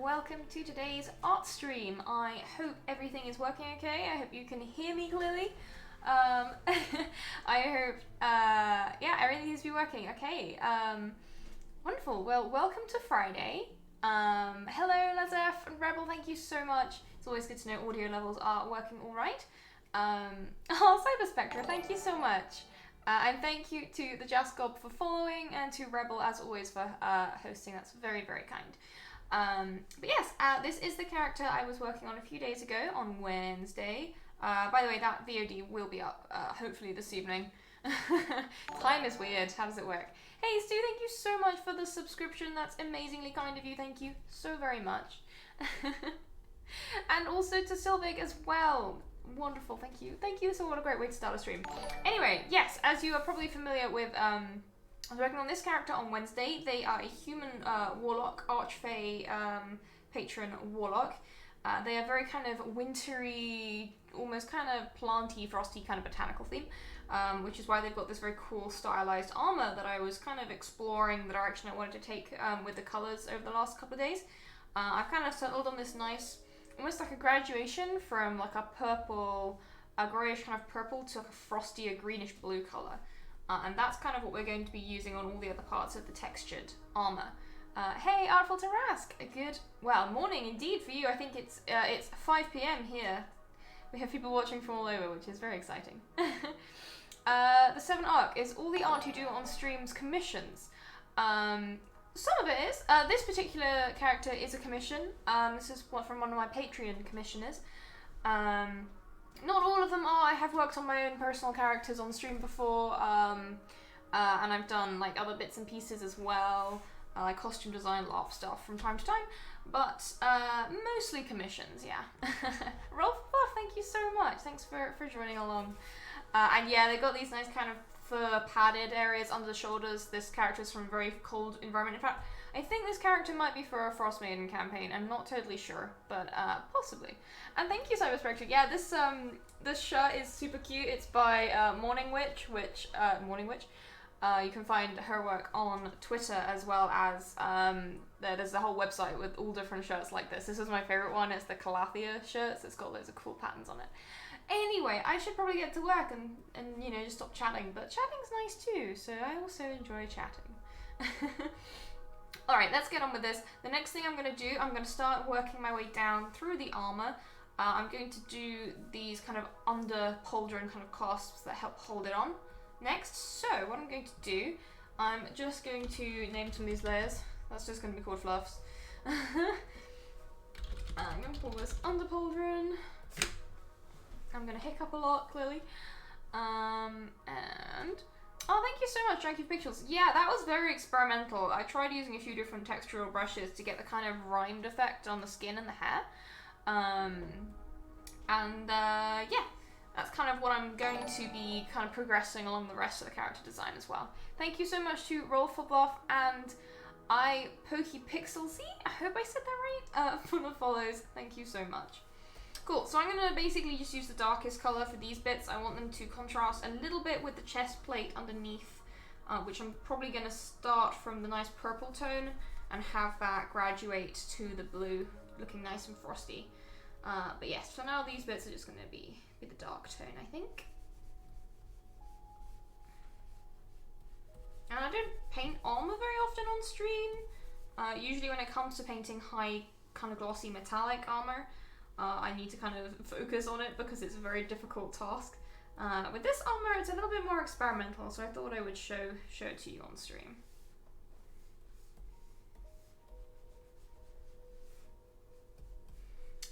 welcome to today's art stream. I hope everything is working okay. I hope you can hear me clearly. I hope, yeah, everything seems to be working. Okay, wonderful. Well, welcome to Friday. Hello, Lazef and Rebel, thank you so much. It's always good to know audio levels are working all right. Oh, Cyber Spectra, thank you so much. And thank you to the Jascob for following, and to Rebel, as always, for hosting. That's very, very kind. But yes, this is the character I was working on a few days ago on Wednesday. By the way, that VOD will be up, hopefully this evening. Time is weird. How does it work? Hey, Stu, thank you so much for the subscription. That's amazingly kind of you. Thank you so very much. And also to Sylvig as well. Wonderful, thank you. Thank you, so what a great way to start a stream. Anyway, yes, as you are probably familiar with, I was working on this character on Wednesday. They are a human warlock, archfey patron warlock. They are very kind of wintry, almost kind of planty, frosty kind of botanical theme, which is why they've got this very cool stylized armor that I was kind of exploring the direction I wanted to take with the colors over the last couple of days. I've kind of settled on this nice, almost like a graduation from like a purple, a grayish kind of purple to like a frosty, a greenish blue color. And that's kind of what we're going to be using on all the other parts of the textured armor. Hey, Artful Tarask, good, well, morning indeed for you. I think it's 5 p.m. here. We have people watching from all over, which is very exciting. The 7 arc is all the art you do on streams commissions. Some of it is. This particular character is a commission. This is from one of my Patreon commissioners. Not all of them are. I have worked on my own personal characters on stream before, and I've done like other bits and pieces as well, like costume design, laugh stuff from time to time, but mostly commissions, yeah. Rolf Buff, thank you so much. Thanks for joining along. And yeah, they got these nice kind of fur padded areas under the shoulders. This character is from a very cold environment. In fact, I think this character might be for a Frost Maiden campaign. I'm not totally sure, but possibly. And thank you, Cyber Spectre. Yeah, this shirt is super cute. It's by Morning Witch, you can find her work on Twitter, as well as there's the whole website with all different shirts like this. This is my favorite one. It's the Calathea shirts. It's got loads of cool patterns on it. Anyway, I should probably get to work and you know, just stop chatting, but chatting's nice too, so I also enjoy chatting. Alright, let's get on with this. The next thing I'm going to do, I'm going to start working my way down through the armor. I'm going to do these kind of under pauldron kind of clasps that help hold it on next. So, what I'm going to do, I'm just going to name some of these layers. That's just going to be called fluffs. I'm going to pull this under pauldron. I'm going to hiccup a lot, clearly. And... oh, thank you so much, Junkie Pixels. Yeah, that was very experimental. I tried using a few different textural brushes to get the kind of rhymed effect on the skin and the hair. Yeah, that's kind of what I'm going to be kind of progressing along the rest of the character design as well. Thank you so much to Roll for Buff and PokePixelsy, I hope I said that right, for the follows. Thank you so much. Cool, so I'm going to basically just use the darkest colour for these bits. I want them to contrast a little bit with the chest plate underneath, which I'm probably going to start from the nice purple tone and have that graduate to the blue, looking nice and frosty. But yes, for now these bits are just going to be the dark tone, I think. And I don't paint armour very often on stream. Usually when it comes to painting high, kind of glossy metallic armour, I need to kind of focus on it because it's a very difficult task. With this armor, it's a little bit more experimental, so I thought I would show it to you on stream.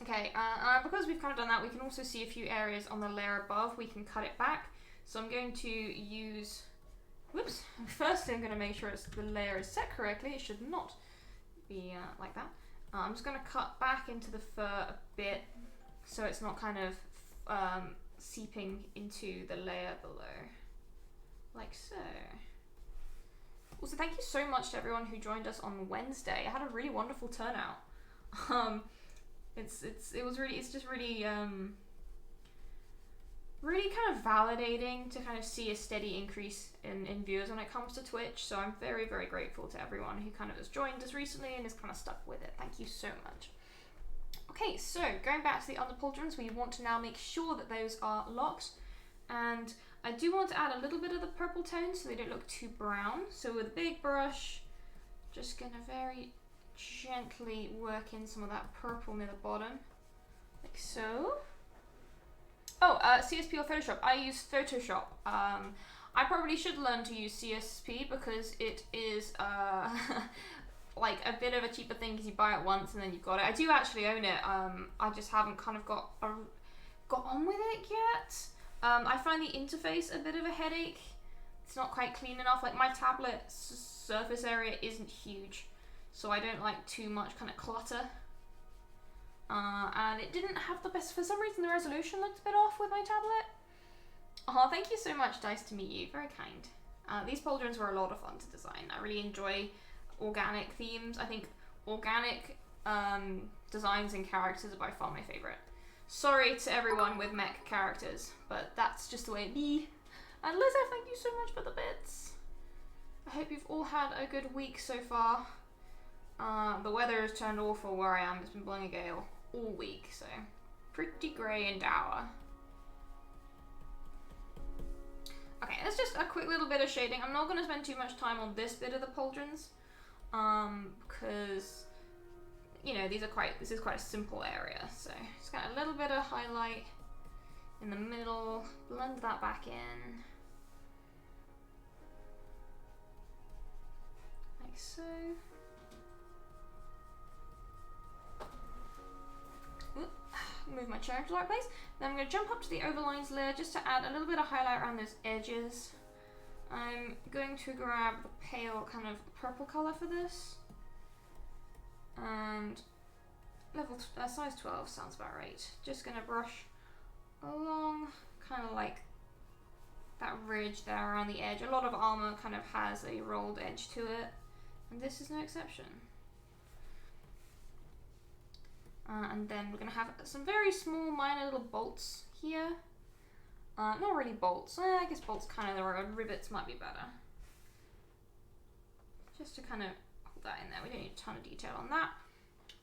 Okay, because we've kind of done that, we can also see a few areas on the layer above. We can cut it back. So I'm going to use... whoops. Firstly, I'm going to make sure the layer is set correctly. It should not be like that. I'm just going to cut back into the fur a bit so it's not kind of seeping into the layer below, like so. Also, thank you so much to everyone who joined us on Wednesday. I had a really wonderful turnout. It's just really really kind of validating to kind of see a steady increase in viewers when it comes to Twitch. So I'm very, very grateful to everyone who kind of has joined us recently and is kind of stuck with it. Thank you so much. Okay, so going back to the underpauldrons, we want to now make sure that those are locked. And I do want to add a little bit of the purple tone so they don't look too brown. So with a big brush, just going to very gently work in some of that purple near the bottom, like so. Oh, CSP or Photoshop? I use Photoshop. I probably should learn to use CSP because it is like a bit of a cheaper thing because you buy it once and then you've got it. I do actually own it. I just haven't kind of got on with it yet. I find the interface a bit of a headache. It's not quite clean enough. Like my tablet surface area isn't huge, so I don't like too much kind of clutter. And it didn't have the best, for some reason the resolution looked a bit off with my tablet. Oh, thank you so much, Dice, to meet you. Very kind. These pauldrons were a lot of fun to design. I really enjoy organic themes. I think organic designs and characters are by far my favourite. Sorry to everyone with mech characters, but that's just the way it be. And Lizzo, thank you so much for the bits. I hope you've all had a good week so far. The weather has turned awful where I am. It's been blowing a gale all week, so pretty grey and dour. Okay, that's just a quick little bit of shading. I'm not going to spend too much time on this bit of the pauldrons, because, you know, this is quite a simple area. So just got a little bit of highlight in the middle, blend that back in, like so. Move my chair to the right place. Then I'm going to jump up to the overlines layer just to add a little bit of highlight around those edges. I'm going to grab the pale kind of purple colour for this. And size 12 sounds about right. Just going to brush along kind of like that ridge there around the edge. A lot of armour kind of has a rolled edge to it, and this is no exception. And then we're going to have some very small minor little bolts here. Not really bolts. I guess bolts kind of the road. Rivets might be better. Just to kind of hold that in there. We don't need a ton of detail on that.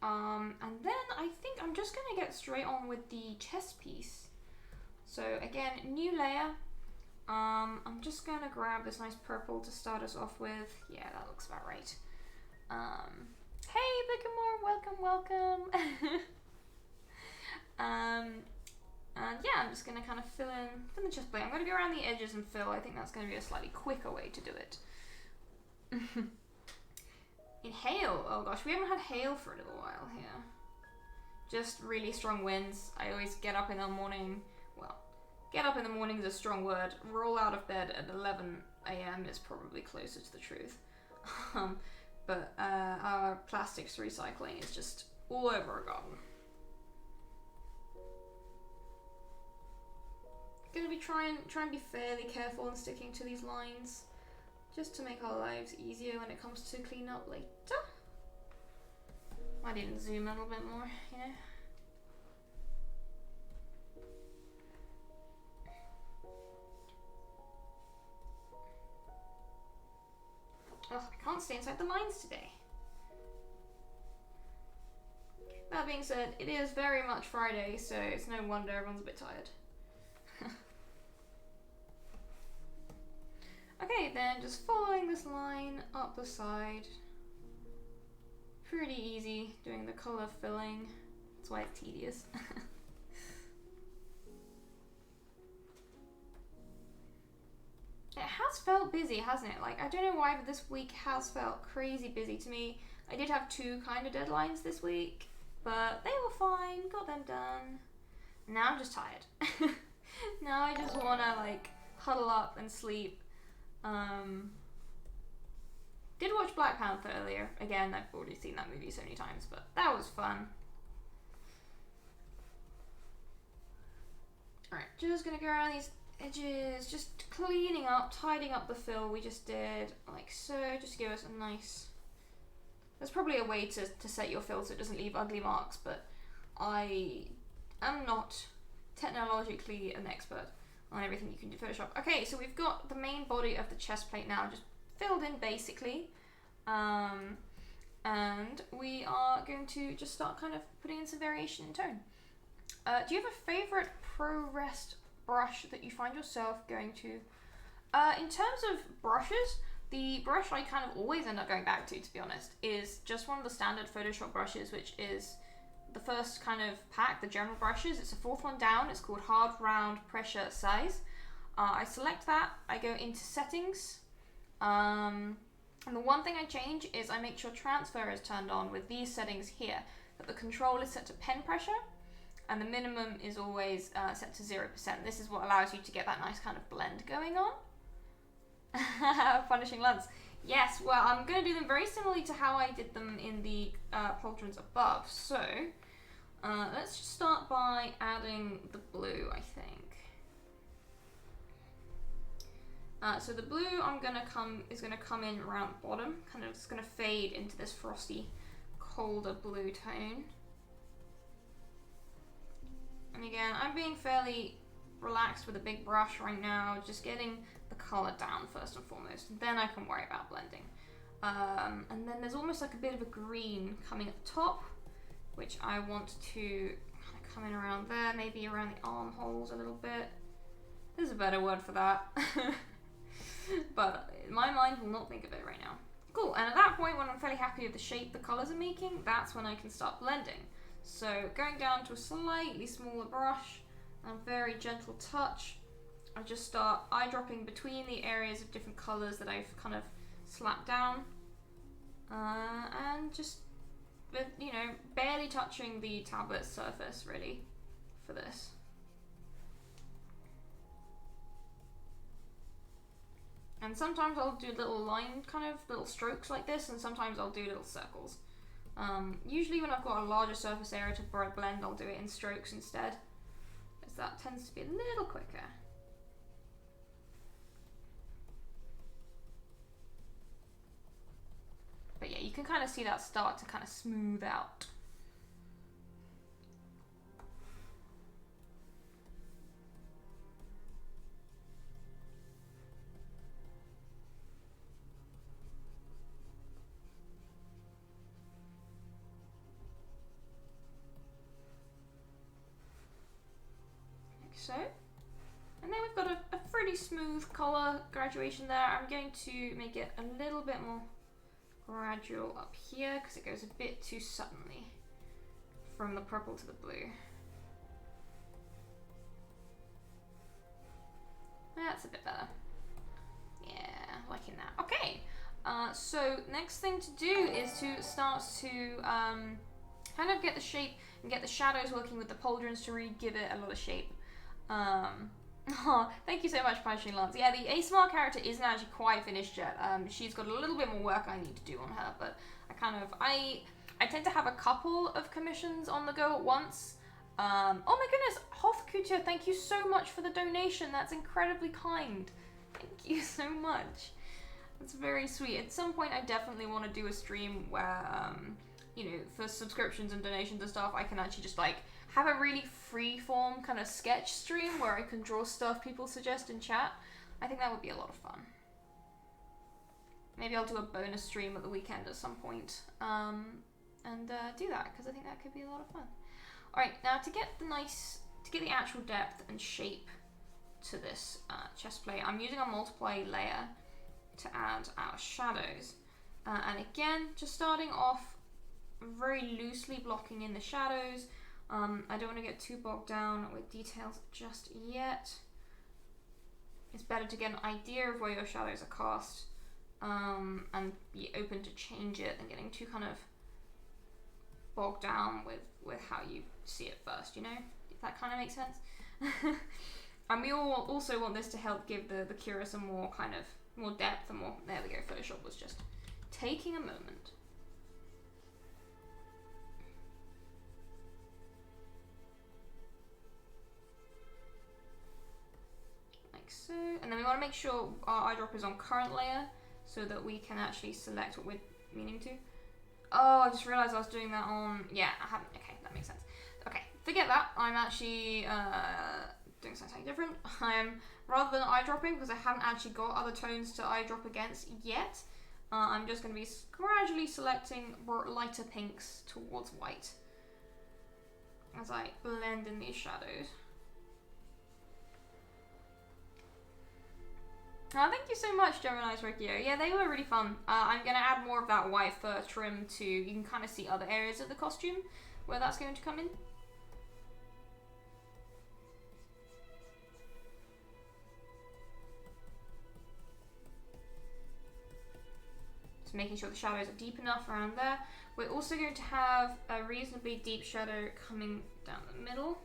And then I think I'm just going to get straight on with the chest piece. So again, new layer. I'm just going to grab this nice purple to start us off with. Yeah, that looks about right. Hey, Bickamore, welcome. And yeah, I'm just gonna kind of fill in the chest plate. I'm gonna go around the edges and fill. I think that's gonna be a slightly quicker way to do it. In hail, oh gosh, we haven't had hail for a little while here. Just really strong winds. I always get up in the morning. Well, get up in the morning is a strong word. Roll out of bed at 11 AM is probably closer to the truth. But our plastics recycling is just all over our garden. Gonna be try and be fairly careful in sticking to these lines, just to make our lives easier when it comes to clean up later. Might even zoom a little bit more, you know. Oh, I can't stay inside the lines today. That being said, it is very much Friday, so it's no wonder everyone's a bit tired. Okay, then just following this line up the side. Pretty easy doing the colour filling. That's why it's tedious. It has felt busy, hasn't it? Like, I don't know why, but this week has felt crazy busy to me. I did have 2 kind of deadlines this week, but they were fine, got them done. Now I'm just tired. Now I just want to, like, huddle up and sleep. Did watch Black Panther earlier. Again, I've already seen that movie so many times, but that was fun. Alright, just gonna go around these edges, just cleaning up, tidying up the fill we just did, like so, just to give us a nice... There's probably a way to set your fill so it doesn't leave ugly marks, but I am not technologically an expert. on everything you can do Photoshop. Okay, so we've got the main body of the chest plate now just filled in basically. And we are going to just start kind of putting in some variation in tone. Do you have a favorite pro rest brush that you find yourself going to? In terms of brushes, the brush I kind of always end up going back to be honest, is just one of the standard Photoshop brushes, which is the first kind of pack, the general brushes. It's the fourth one down. It's called Hard Round Pressure Size. I select that. I go into settings. And the one thing I change is I make sure transfer is turned on with these settings here. That the control is set to pen pressure. And the minimum is always set to 0%. This is what allows you to get that nice kind of blend going on. Punishing Lance. Yes, well, I'm going to do them very similarly to how I did them in the pauldrons above. So, let's just start by adding the blue, I think. So the blue is going to come in around the bottom, kind of it's going to fade into this frosty, colder blue tone. And again, I'm being fairly relaxed with a big brush right now, just getting the color down first and foremost, and then I can worry about blending. And then there's almost like a bit of a green coming at the top, which I want to kind of come in around there, maybe around the armholes a little bit. There's a better word for that. But my mind will not think of it right now. Cool, and at that point when I'm fairly happy with the shape the colors are making, that's when I can start blending. So going down to a slightly smaller brush, and very gentle touch, I just start eyedropping between the areas of different colors that I've kind of slapped down, and just, with, you know, barely touching the tablet surface really for this. And sometimes I'll do little line kind of little strokes like this, and sometimes I'll do little circles. Usually when I've got a larger surface area to blend, I'll do it in strokes instead, as that tends to be a little quicker. But yeah, you can kind of see that start to kind of smooth out. So, and then we've got a pretty smooth color graduation there. I'm going to make it a little bit more gradual up here because it goes a bit too suddenly from the purple to the blue. That's a bit better. Yeah, liking that. Okay, so next thing to do is to start to kind of get the shape and get the shadows working with the pauldrons to really give it a lot of shape. Oh, thank you so much, Punishing Lance. Yeah, the ASMR character isn't actually quite finished yet. She's got a little bit more work I need to do on her, but I tend to have a couple of commissions on the go at once. Oh my goodness, Hoth Couture, thank you so much for the donation. That's incredibly kind. Thank you so much. That's very sweet. At some point, I definitely want to do a stream where, you know, for subscriptions and donations and stuff, I can actually just like have a really free-form kind of sketch stream where I can draw stuff people suggest in chat. I think that would be a lot of fun. Maybe I'll do a bonus stream at the weekend at some point, and do that, because I think that could be a lot of fun. Alright, now to get the actual depth and shape to this chest plate, I'm using a multiply layer to add our shadows. And again, just starting off very loosely blocking in the shadows. I don't want to get too bogged down with details just yet. It's better to get an idea of where your shadows are cast, and be open to change it than getting too kind of bogged down with how you see it first, you know? If that kind of makes sense. And we all also want this to help give the Kira some more kind of more depth and more, there we go, Photoshop was just taking a moment. So, and then we want to make sure our eyedropper is on current layer so that we can actually select what we're meaning to. Oh, I just realized I was doing that on, yeah, I haven't, okay, that makes sense. Okay, forget that. I'm actually doing something different. I'm, rather than eyedropping, because I haven't actually got other tones to eyedrop against yet, I'm just going to be gradually selecting lighter pinks towards white as I blend in these shadows. Thank you so much, Gemini's Rikio. Yeah, they were really fun. I'm going to add more of that white fur trim to, you can kind of see other areas of the costume where that's going to come in. Just making sure the shadows are deep enough around there. We're also going to have a reasonably deep shadow coming down the middle.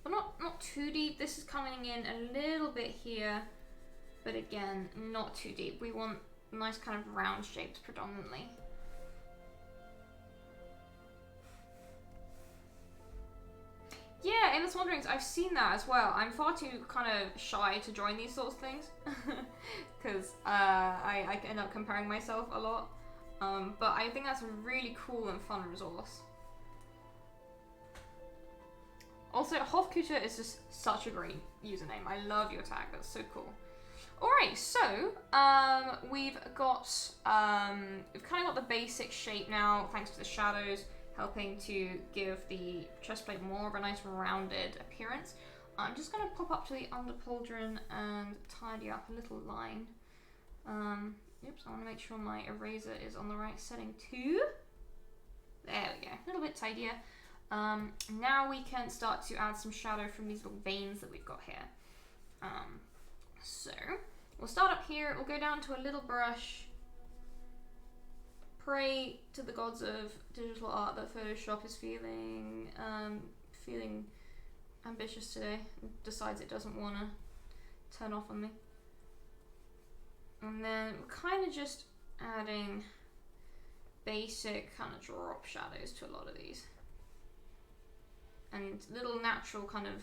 But not too deep. This is coming in a little bit here, but again, not too deep. We want nice kind of round shapes predominantly. Yeah, Endless Wanderings, I've seen that as well. I'm far too kind of shy to join these sorts of things because I end up comparing myself a lot. But I think that's a really cool and fun resource. Also, Hofkutter is just such a great username. I love your tag. That's so cool. Alright, so we've kind of got the basic shape now, thanks to the shadows helping to give the chest plate more of a nice rounded appearance. I'm just going to pop up to the under pauldron and tidy up a little line. Oops, I want to make sure my eraser is on the right setting too. There we go, a little bit tidier. Now we can start to add some shadow from these little veins that we've got here. So we'll start up here, we'll go down to a little brush, pray to the gods of digital art that Photoshop is feeling ambitious today and decides it doesn't want to turn off on me. And then we're kind of just adding basic kind of drop shadows to a lot of these. And little natural kind of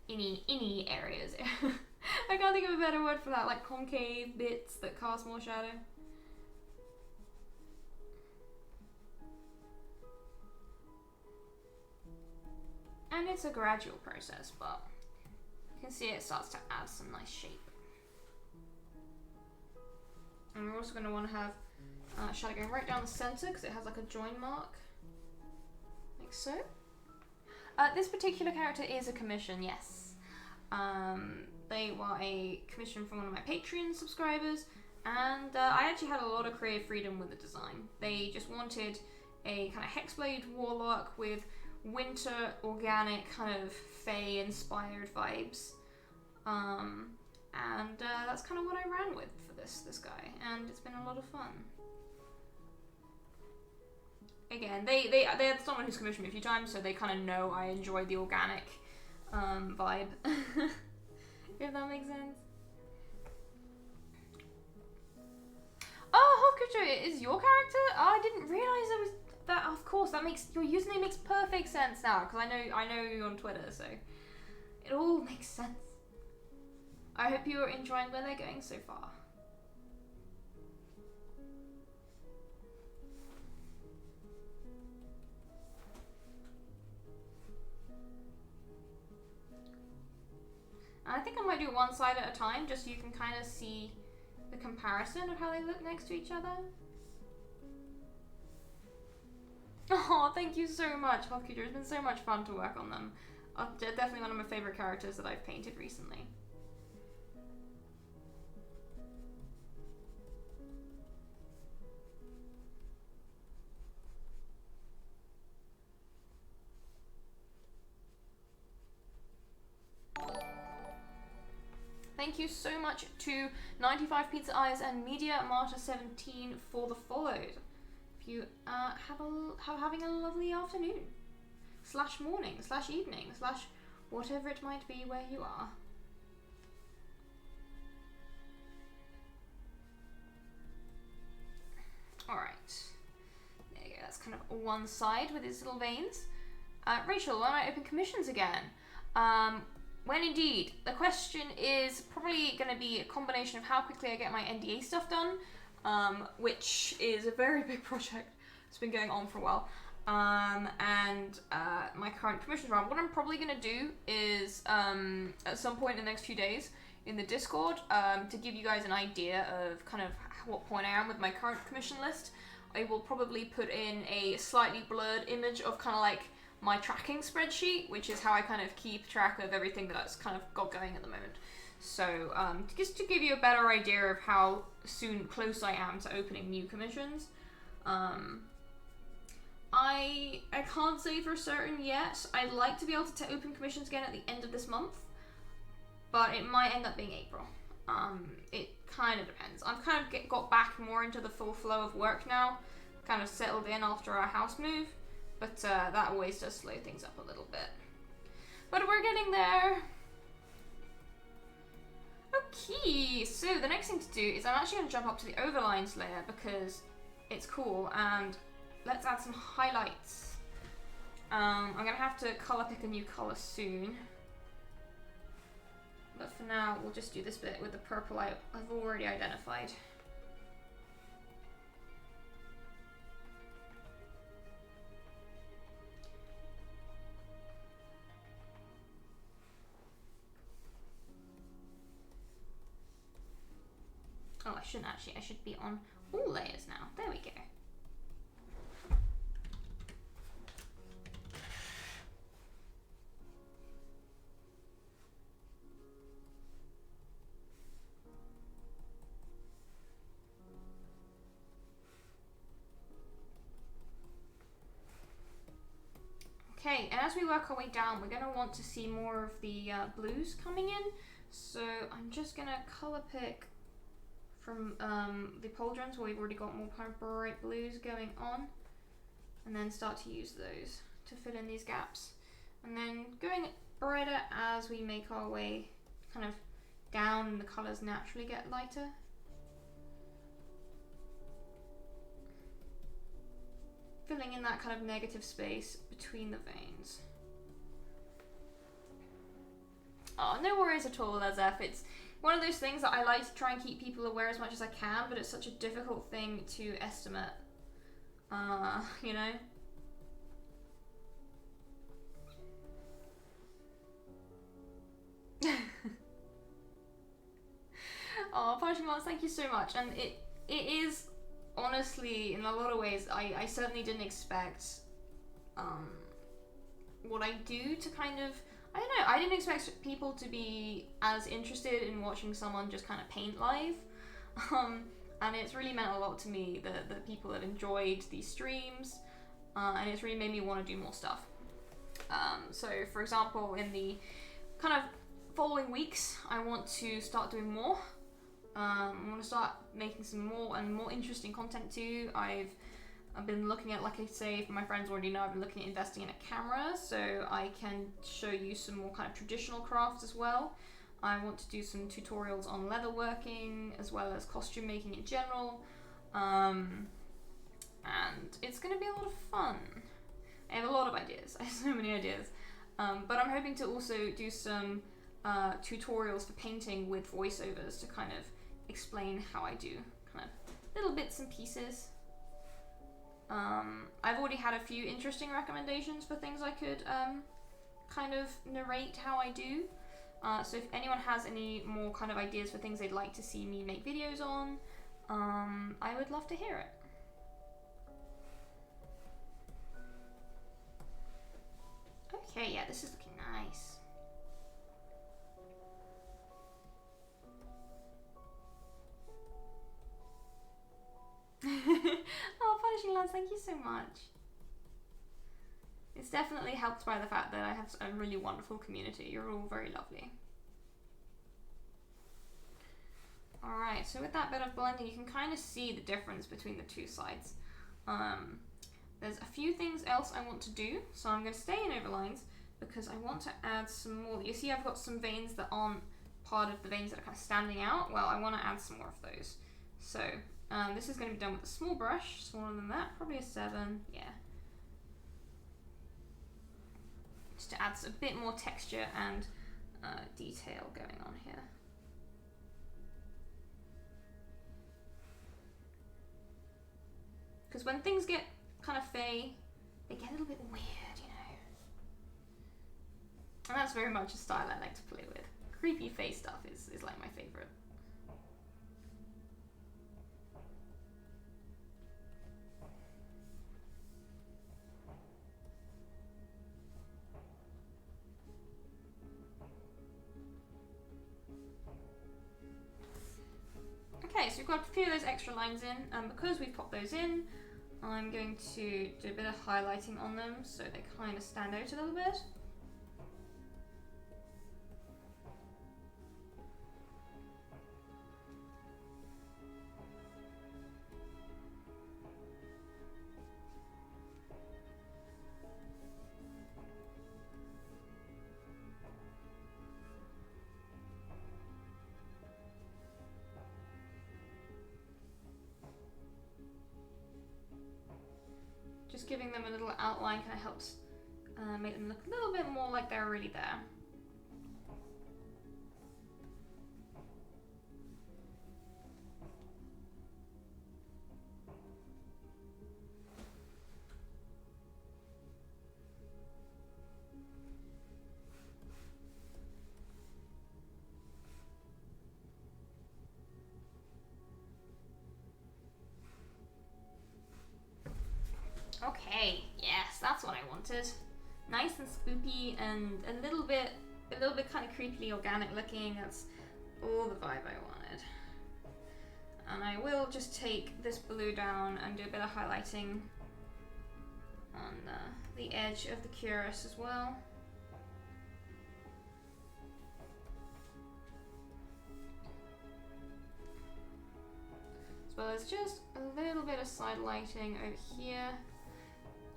inny areas. I can't think of a better word for that, like concave bits that cast more shadow. And it's a gradual process, but you can see it starts to add some nice shape. And we're also going to want to have shadow going right down the center because it has like a join mark. Like so. This particular character is a commission, yes. They were a commission from one of my Patreon subscribers, and I actually had a lot of creative freedom with the design. They just wanted a kind of hexblade warlock with winter organic kind of fae inspired vibes, and that's kind of what I ran with for this guy, and it's been a lot of fun. Again, they're someone who's commissioned me a few times, so they kind of know I enjoy the organic vibe. If that makes sense. Oh, Hofkutter is your character? Oh, I didn't realize it was that. Of course, that makes your username makes perfect sense now because I know you on Twitter, so it all makes sense. I hope you're enjoying where they're going so far. I think I might do one side at a time, just so you can kind of see the comparison of how they look next to each other. Oh, thank you so much, Hofkutter. It's been so much fun to work on them. They're definitely one of my favourite characters that I've painted recently. Thank you so much to 95 Pizza Eyes and Media Martyr 17 for the follows. If you having a lovely afternoon, / morning, / evening, / whatever it might be where you are. Alright. There you go, that's kind of one side with his little veins. Rachel, when I open commissions again? When indeed. The question is probably going to be a combination of how quickly I get my NDA stuff done, which is a very big project. It's been going on for a while. and my current commissions round. What I'm probably going to do is at some point in the next few days in the Discord, to give you guys an idea of kind of what point I am with my current commission list, I will probably put in a slightly blurred image of kind of like my tracking spreadsheet, which is how I kind of keep track of everything that I've kind of got going at the moment. So just to give you a better idea of how close I am to opening new commissions. I can't say for certain yet. I'd like to be able to open commissions again at the end of this month, but it might end up being April. It kind of depends. I've kind of got back more into the full flow of work now, kind of settled in after our house move, but that always does slow things up a little bit. But we're getting there. Okay, so the next thing to do is I'm actually going to jump up to the overlines layer because it's cool, and let's add some highlights. I'm going to have to color pick a new color soon. But for now, we'll just do this bit with the purple I've already identified. Oh, I shouldn't actually. I should be on all layers now. There we go. Okay, and as we work our way down, we're going to want to see more of the blues coming in. So I'm just going to color pick from the pauldrons where we've already got more kind of bright blues going on, and then start to use those to fill in these gaps. And then going brighter as we make our way kind of down and the colors naturally get lighter. Filling in that kind of negative space between the veins. Oh, no worries at all, Lazef. It's one of those things that I like to try and keep people aware as much as I can, but it's such a difficult thing to estimate. You know? Oh, Punishing Lance, thank you so much. And it is, honestly, in a lot of ways, I certainly didn't expect what I do to kind of, I don't know, I didn't expect people to be as interested in watching someone just kind of paint live. And it's really meant a lot to me that people have enjoyed these streams, and it's really made me want to do more stuff. So, for example, in the kind of following weeks, I want to start doing more. I want to start making some more and more interesting content too. I've been looking at, like I say, for my friends already know, I've been looking at investing in a camera so I can show you some more kind of traditional crafts as well. I want to do some tutorials on leatherworking as well as costume making in general. And it's going to be a lot of fun. I have a lot of ideas. I have so many ideas. But I'm hoping to also do some tutorials for painting with voiceovers to kind of explain how I do kind of little bits and pieces. I've already had a few interesting recommendations for things I could kind of narrate how I do. So if anyone has any more kind of ideas for things they'd like to see me make videos on, I would love to hear it. Okay, yeah, this is looking nice. Oh, Punishing Lance, thank you so much. It's definitely helped by the fact that I have a really wonderful community. You're all very lovely. Alright, so with that bit of blending, you can kind of see the difference between the two sides. There's a few things else I want to do, so I'm going to stay in overlines because I want to add some more. You see I've got some veins that aren't part of the veins that are kind of standing out. Well, I want to add some more of those. So this is going to be done with a small brush, smaller than that, probably a 7, yeah. Just to add a bit more texture and detail going on here. Because when things get kind of fey, they get a little bit weird, you know. And that's very much a style I like to play with. Creepy face stuff is like my favorite. Okay, so we've got a few of those extra lines in, and because we've popped those in, I'm going to do a bit of highlighting on them so they kind of stand out a little bit. Just giving them a little outline kind of helps make them look a little bit more like they're really there. Okay, yes, that's what I wanted. Nice and spoopy and a little bit kind of creepily organic looking. That's all the vibe I wanted. And I will just take this blue down and do a bit of highlighting on the edge of the cuirass as well. As well as just a little bit of side lighting over here.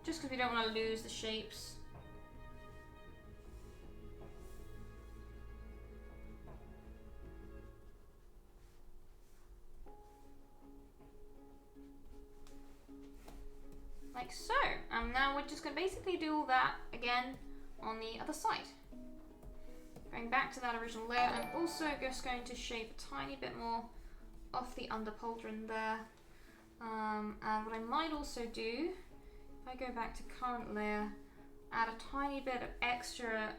Just because we don't want to lose the shapes. Like so. And now we're just going to basically do all that again on the other side. Going back to that original layer, and also just going to shape a tiny bit more off the under pauldron there. And what I might also do, if I go back to current layer, add a tiny bit of extra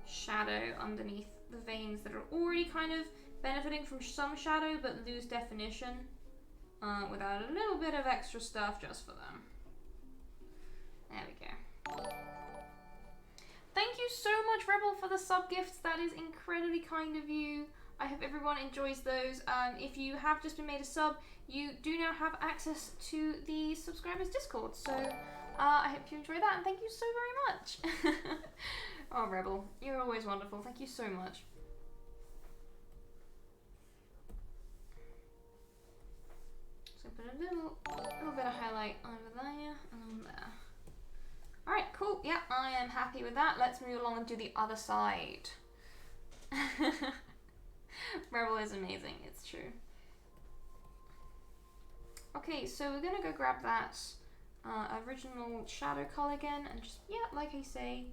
shadow underneath the veins that are already kind of benefiting from some shadow but lose definition, without a little bit of extra stuff just for them. There we go. Thank you so much, Rebel, for the sub gifts. That is incredibly kind of you. I hope everyone enjoys those. If you have just been made a sub, you do now have access to the subscribers Discord. So I hope you enjoy that, and thank you so very much. Oh, Rebel, you're always wonderful. Thank you so much. So put a little bit of highlight over there and on there. All right, cool. Yeah, I am happy with that. Let's move along and do the other side. Rebel is amazing, it's true. Okay, so we're gonna go grab that original shadow color again and just, yeah, like I say,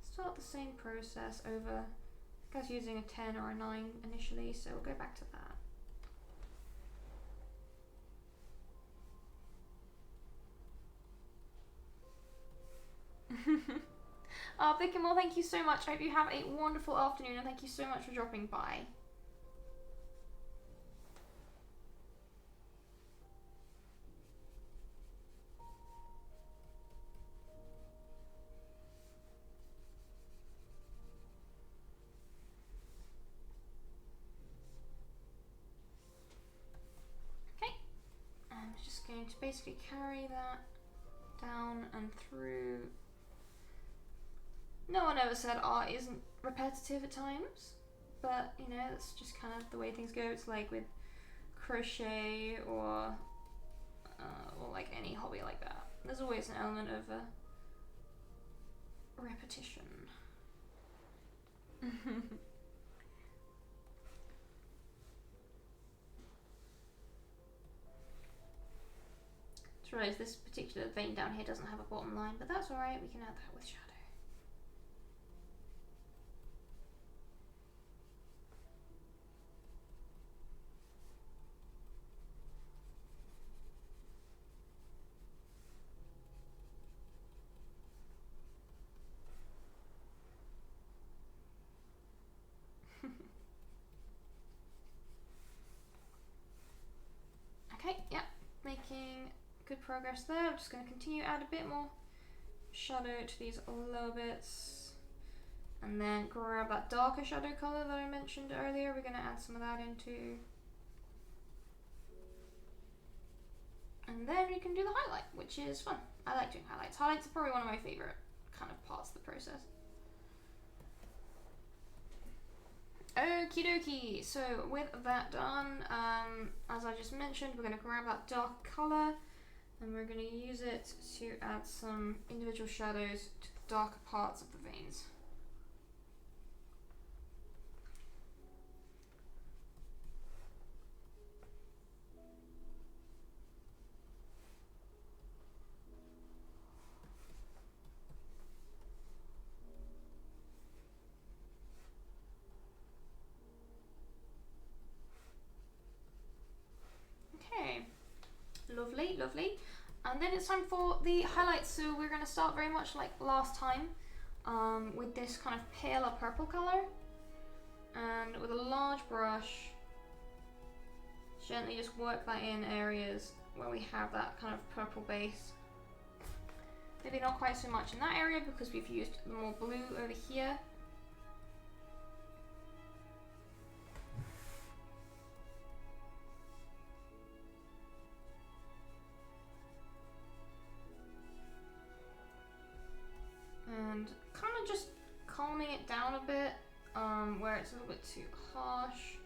start the same process over. I think I was using a 10 or a 9 initially, so we'll go back to that. Oh, Bickamore, thank you so much. I hope you have a wonderful afternoon, and thank you so much for dropping by. Okay, I'm just going to basically carry that down and through. No one ever said art isn't repetitive at times, but you know, that's just kind of the way things go. It's like with crochet or like any hobby like that. There's always an element of repetition. Just realised this particular vein down here doesn't have a bottom line, but that's alright, we can add that with shadow. Okay, yeah, making good progress there. I'm just going to continue to add a bit more shadow to these lower bits. And then grab that darker shadow color that I mentioned earlier. We're going to add some of that into. And then we can do the highlight, which is fun. I like doing highlights. Highlights are probably one of my favorite kind of parts of the process. Okie dokie, so with that done, as I just mentioned, we're going to grab that dark color and we're going to use it to add some individual shadows to the darker parts of the veins. Okay, lovely, lovely. And then it's time for the highlights. So we're going to start very much like last time with this kind of paler purple color. And with a large brush, gently just work that in areas where we have that kind of purple base. Maybe not quite so much in that area because we've used more blue over here. And kind of just calming it down a bit where it's a little bit too harsh.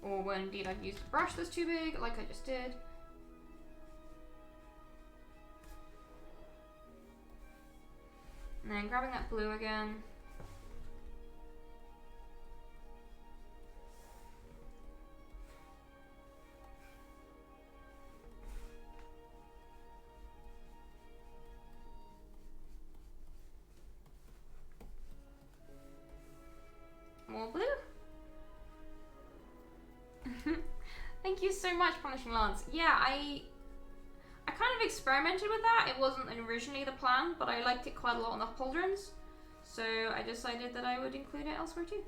Or when indeed I've used a brush that's too big, like I just did. And then grabbing that blue again. More blue. Thank you so much, Punishing Lance. Yeah, I kind of experimented with that. It wasn't originally the plan, but I liked it quite a lot on the pauldrons. So I decided that I would include it elsewhere too.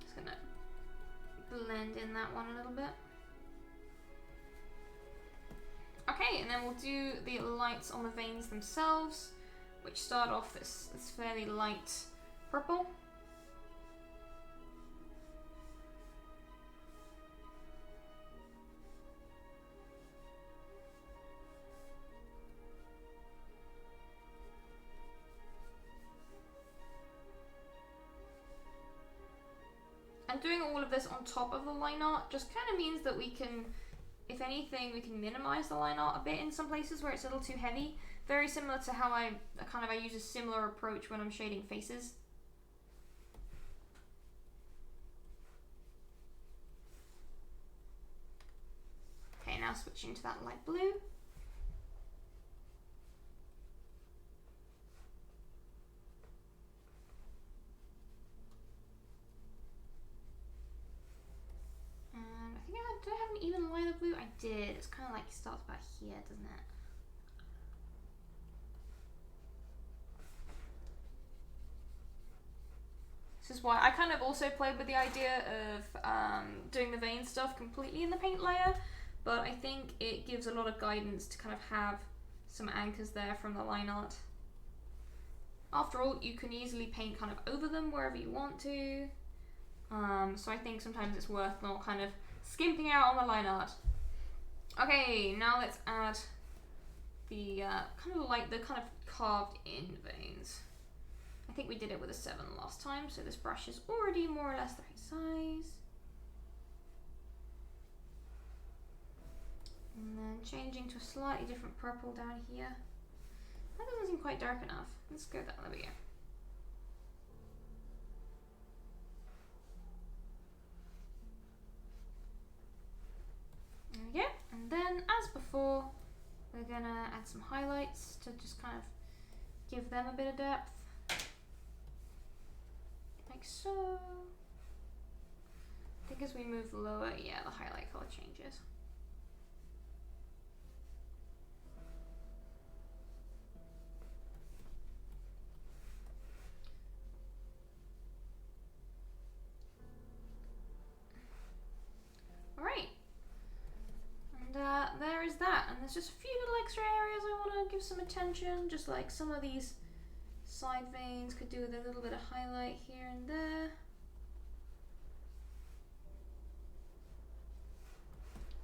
Just gonna blend in that one a little bit. Okay, and then we'll do the lights on the veins themselves, which start off this fairly light purple. And doing all of this on top of the line art just kind of means that we can, if anything, we can minimize the line art a bit in some places where it's a little too heavy. Very similar to how I use a similar approach when I'm shading faces. Okay, now switching to that light blue. Did I have an even line of blue? I did. It's kind of like it starts about here, doesn't it? This is why I kind of also played with the idea of doing the vein stuff completely in the paint layer, but I think it gives a lot of guidance to kind of have some anchors there from the line art. After all, you can easily paint kind of over them wherever you want to, so I think sometimes it's worth not kind of skimping out on the line art. Okay, now let's add the kind of carved in veins. I think we did it with a 7 last time, so this brush is already more or less the right size. And then changing to a slightly different purple down here. That doesn't seem quite dark enough. Let's go that. There we go. There we go. And then, as before, we're gonna add some highlights to just kind of give them a bit of depth. Like so. I think as we move lower, yeah, the highlight color changes. And there's just a few little extra areas I want to give some attention, just like some of these side veins could do with a little bit of highlight here and there.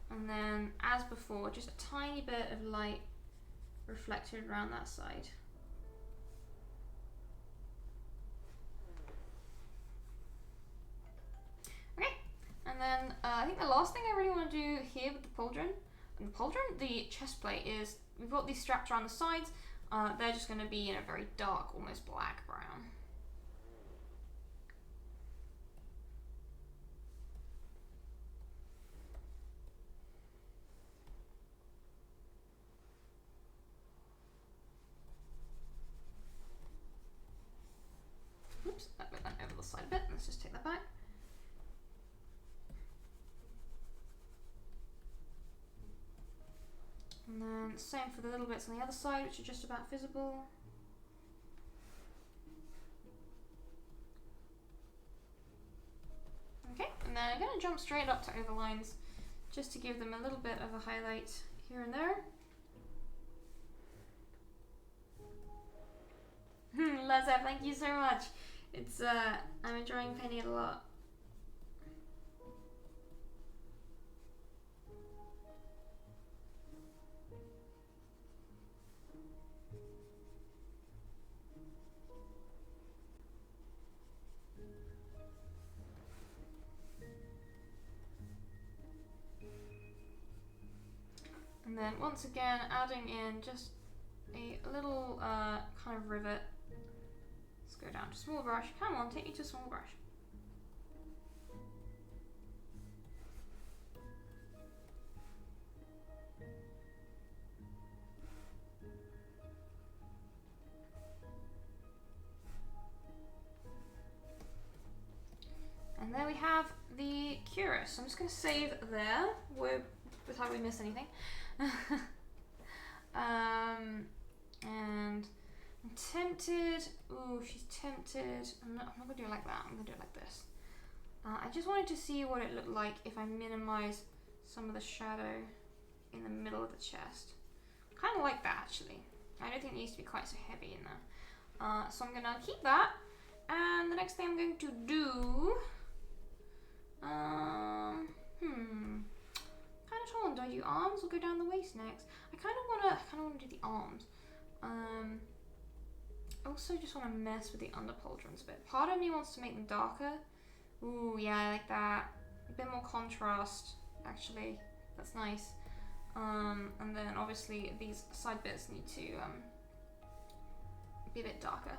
And then, as before, just a tiny bit of light reflected around that side. Okay, and then I think the last thing I really want to do here with the chest plate is, we've got these straps around the sides. They're just going to be in a very dark, almost black brown. Oops, that went over the side a bit. Let's just take that back. And then same for the little bits on the other side, which are just about visible. Okay, and then I'm going to jump straight up to overlines, just to give them a little bit of a highlight here and there. Laza, thank you so much. It's I'm enjoying painting it a lot. And then once again, adding in just a little kind of rivet. Let's go down to small brush. Come on, take me to small brush. And there we have the cuirass. So I'm just going to save there without we miss anything. And I'm tempted. Ooh, she's tempted. I'm not going to do it like that. I'm going to do it like this. I just wanted to see what it looked like if I minimize some of the shadow in the middle of the chest. Kind of like that, actually. I don't think it needs to be quite so heavy in there. So I'm going to keep that. And the next thing I'm going to do... kind of torn. Do I do arms or go down the waist next? I kind of want to do the arms. I also just want to mess with the underpauldrons a bit. Part of me wants to make them darker. Ooh, yeah, I like that. A bit more contrast, actually. That's nice. And then obviously these side bits need to be a bit darker.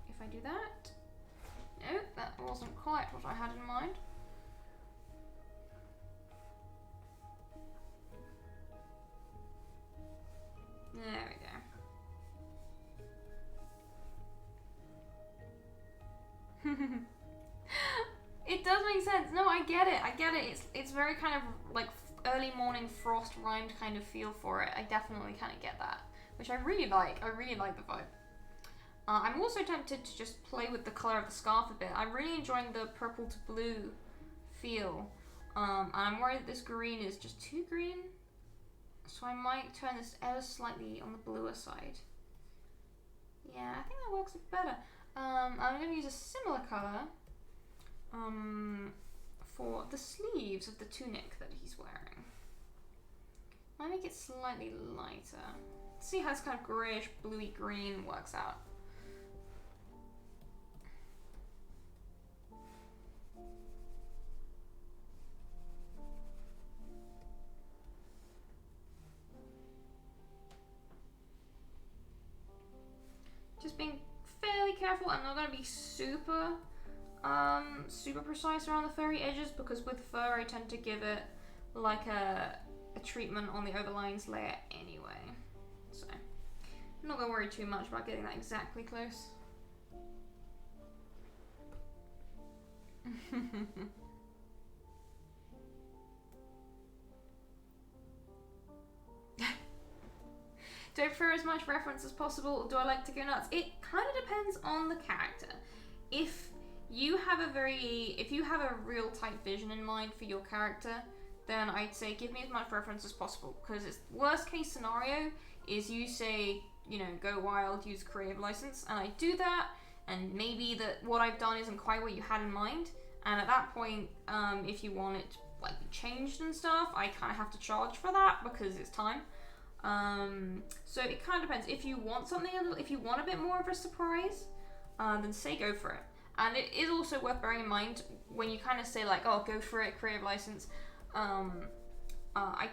If I do that. No, that wasn't quite what I had in mind. There we go. It does make sense. No, I get it. It's very kind of like early morning frost rhymed kind of feel for it. I definitely kind of get that, which I really like. I really like the vibe. I'm also tempted to just play with the color of the scarf a bit. I'm really enjoying the purple to blue feel. And I'm worried that this green is just too green. So I might turn this ever slightly on the bluer side. Yeah, I think that works better. I'm going to use a similar color for the sleeves of the tunic that he's wearing. I make it slightly lighter. See how this kind of greyish bluey green works out. Just being fairly careful. I'm not going to be super precise around the furry edges, because with fur I tend to give it like a treatment on the overlines layer anyway. So I'm not going to worry too much about getting that exactly close. Do I prefer as much reference as possible, or do I like to go nuts? It kind of depends on the character. If you have a real tight vision in mind for your character, then I'd say give me as much reference as possible, because it's worst case scenario is you say, you know, go wild, use creative license, and I do that, and maybe that what I've done isn't quite what you had in mind, and at that point, if you want it to like be changed and stuff, I kind of have to charge for that because it's time. So it kind of depends. If you want something, if you want a bit more of a surprise, then say go for it. And it is also worth bearing in mind when you kind of say like, oh, go for it, creative license. I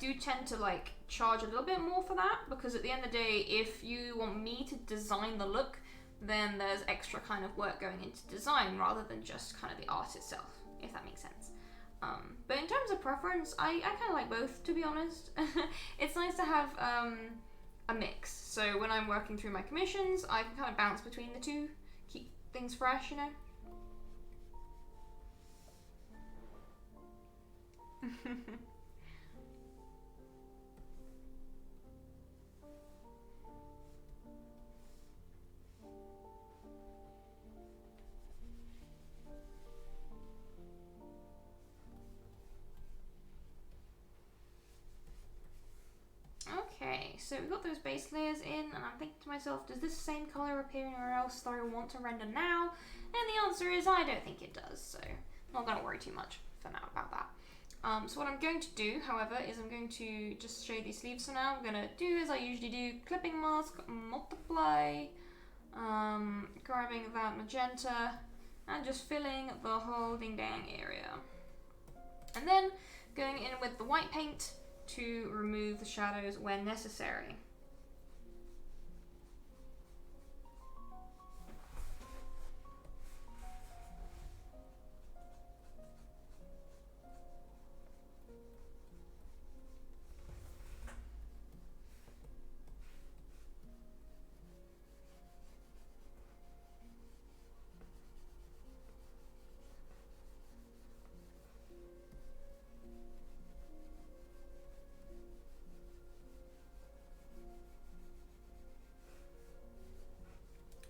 do tend to like charge a little bit more for that, because at the end of the day, if you want me to design the look, then there's extra kind of work going into design rather than just kind of the art itself, if that makes sense. But in terms of preference, I kind of like both, to be honest. It's nice to have a mix. So when I'm working through my commissions, I can kind of bounce between the two, keep things fresh, you know? Okay, so we've got those base layers in, and I'm thinking to myself, does this same colour appear anywhere else that I want to render now? And the answer is I don't think it does, so I'm not going to worry too much for now about that. So what I'm going to do, however, is I'm going to just show you these sleeves for now. I'm going to do as I usually do, clipping mask, multiply, grabbing that magenta, and just filling the whole ding-dang area. And then going in with the white paint to remove the shadows when necessary.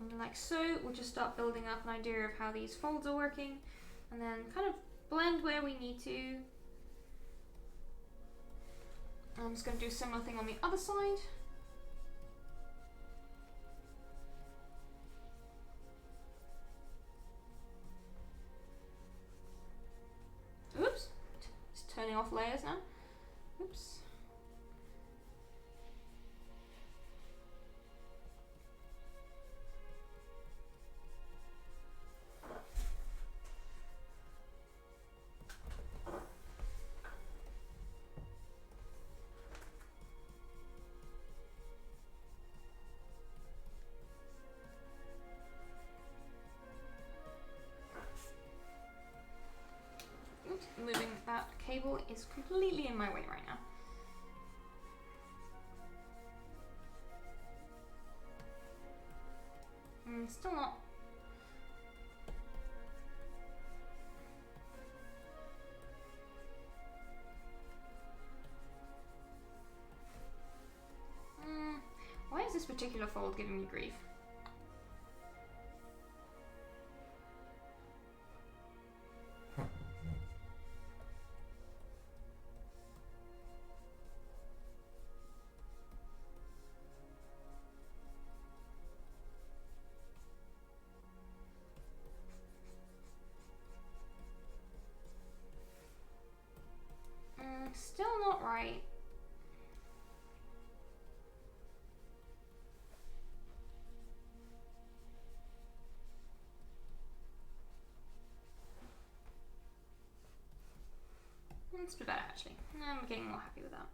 And like so, we'll just start building up an idea of how these folds are working, and then kind of blend where we need to. I'm just going to do a similar thing on the other side. Oops, just turning off layers now. Oops. Moving that cable is completely in my way right now. Still not. Why is this particular fold giving me grief? Still not right. It's a bit better actually. I'm getting more happy with that.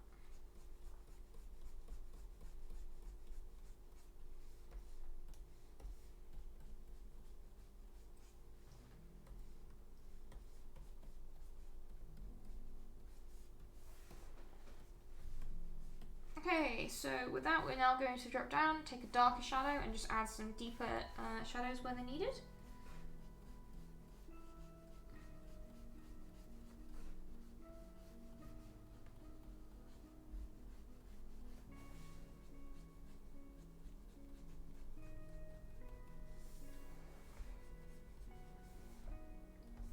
Okay, so with that, we're now going to drop down, take a darker shadow, and just add some deeper shadows where they're needed.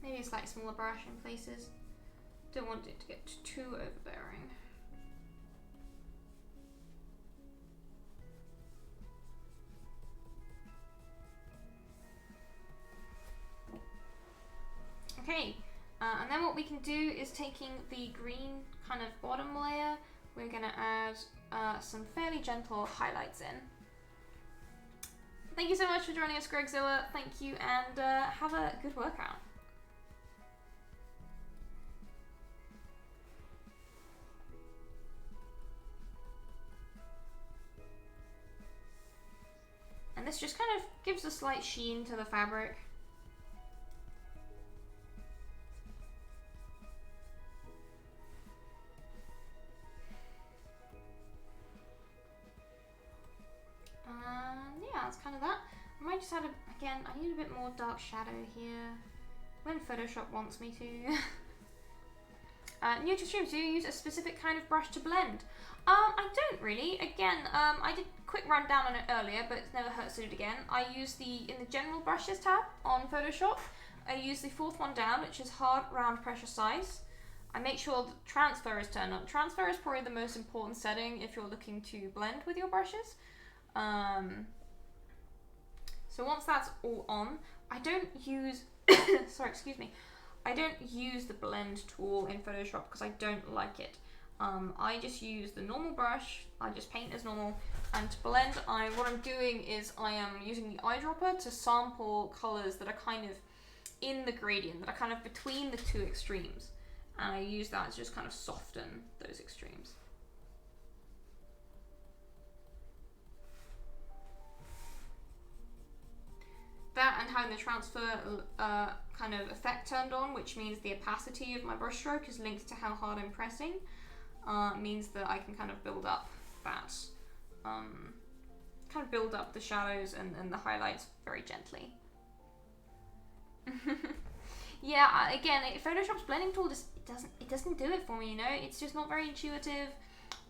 Maybe a slightly smaller brush in places. Don't want it to get too overbearing. Okay, and then what we can do is taking the green kind of bottom layer, we're going to add some fairly gentle highlights in. Thank you so much for joining us, Gregzilla. Thank you, and have a good workout. And this just kind of gives a slight sheen to the fabric. Yeah, that's kind of that. I might just add again, I need a bit more dark shadow here, when Photoshop wants me to. New to stream, do you use a specific kind of brush to blend? I don't really. Again, I did a quick rundown on it earlier, but it's never hurts to do it again. I use in the general brushes tab on Photoshop, I use the fourth one down, which is hard, round, pressure size. I make sure the transfer is turned on. Transfer is probably the most important setting if you're looking to blend with your brushes. So once that's all on, I don't use, sorry, excuse me. I don't use the blend tool in Photoshop because I don't like it. I just use the normal brush, I just paint as normal, and to blend, what I'm doing is I am using the eyedropper to sample colors that are kind of in the gradient, that are kind of between the two extremes. And I use that to just kind of soften those extremes. That and having the transfer kind of effect turned on, which means the opacity of my brush stroke is linked to how hard I'm pressing, means that I can kind of build up that, kind of build up the shadows and the highlights very gently. Yeah, again, Photoshop's blending tool just it doesn't do it for me, you know. It's just not very intuitive.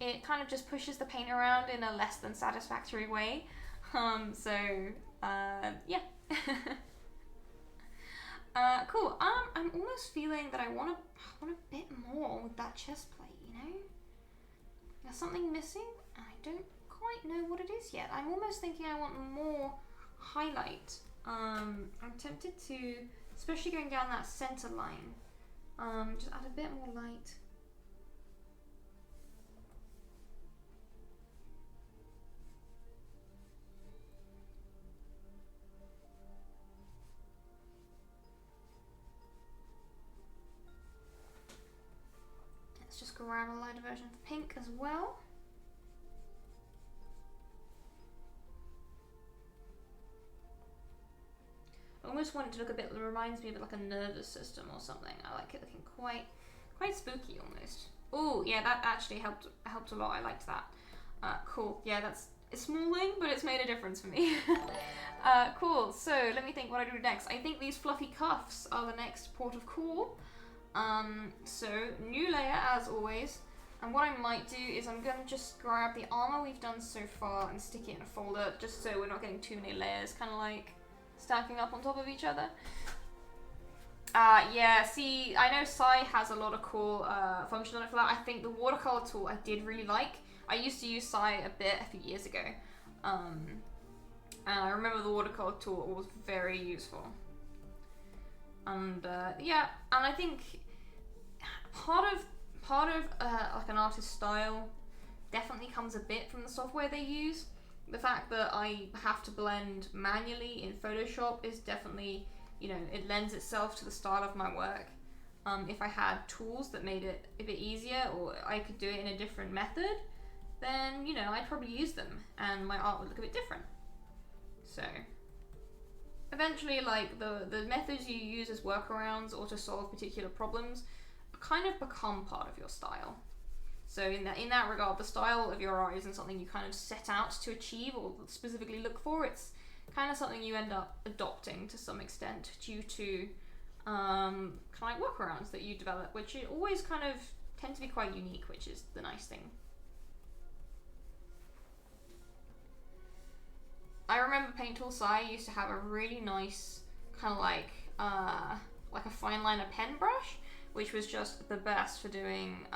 It kind of just pushes the paint around in a less than satisfactory way. Yeah. Cool. I'm almost feeling that I want a bit more with that chest plate, you know? There's something missing, and I don't quite know what it is yet. I'm almost thinking I want more highlight. I'm tempted to, especially going down that center line, just add a bit more light. Let's just grab a lighter version of pink as well. I almost want it to look a bit, it reminds me of like a nervous system or something. I like it looking quite spooky almost. Oh yeah, that actually helped a lot. I liked that. Cool. Yeah, that's a small thing, but it's made a difference for me. Cool. So let me think what I do next. I think these fluffy cuffs are the next port of call. So new layer as always. And what I might do is I'm gonna just grab the armor we've done so far and stick it in a folder, just so we're not getting too many layers, kind of like stacking up on top of each other. Yeah, see, I know Sai has a lot of cool functions on it for that. I think the watercolor tool I did really like. I used to use Sai a bit a few years ago. And I remember the watercolor tool was very useful. And yeah, and I think part of like an artist's style definitely comes a bit from the software they use. The fact that I have to blend manually in Photoshop is definitely, you know, it lends itself to the style of my work. If I had tools that made it a bit easier, or I could do it in a different method, then, you know, I'd probably use them and my art would look a bit different. So eventually, like, the methods you use as workarounds or to solve particular problems kind of become part of your style. So in that regard, the style of your art isn't something you kind of set out to achieve or specifically look for. It's kind of something you end up adopting to some extent due to kind of like workarounds that you develop, which always kind of tend to be quite unique, which is the nice thing. I remember Paint Tool Sai used to have a really nice kind of like a fine liner pen brush, which was just the best for doing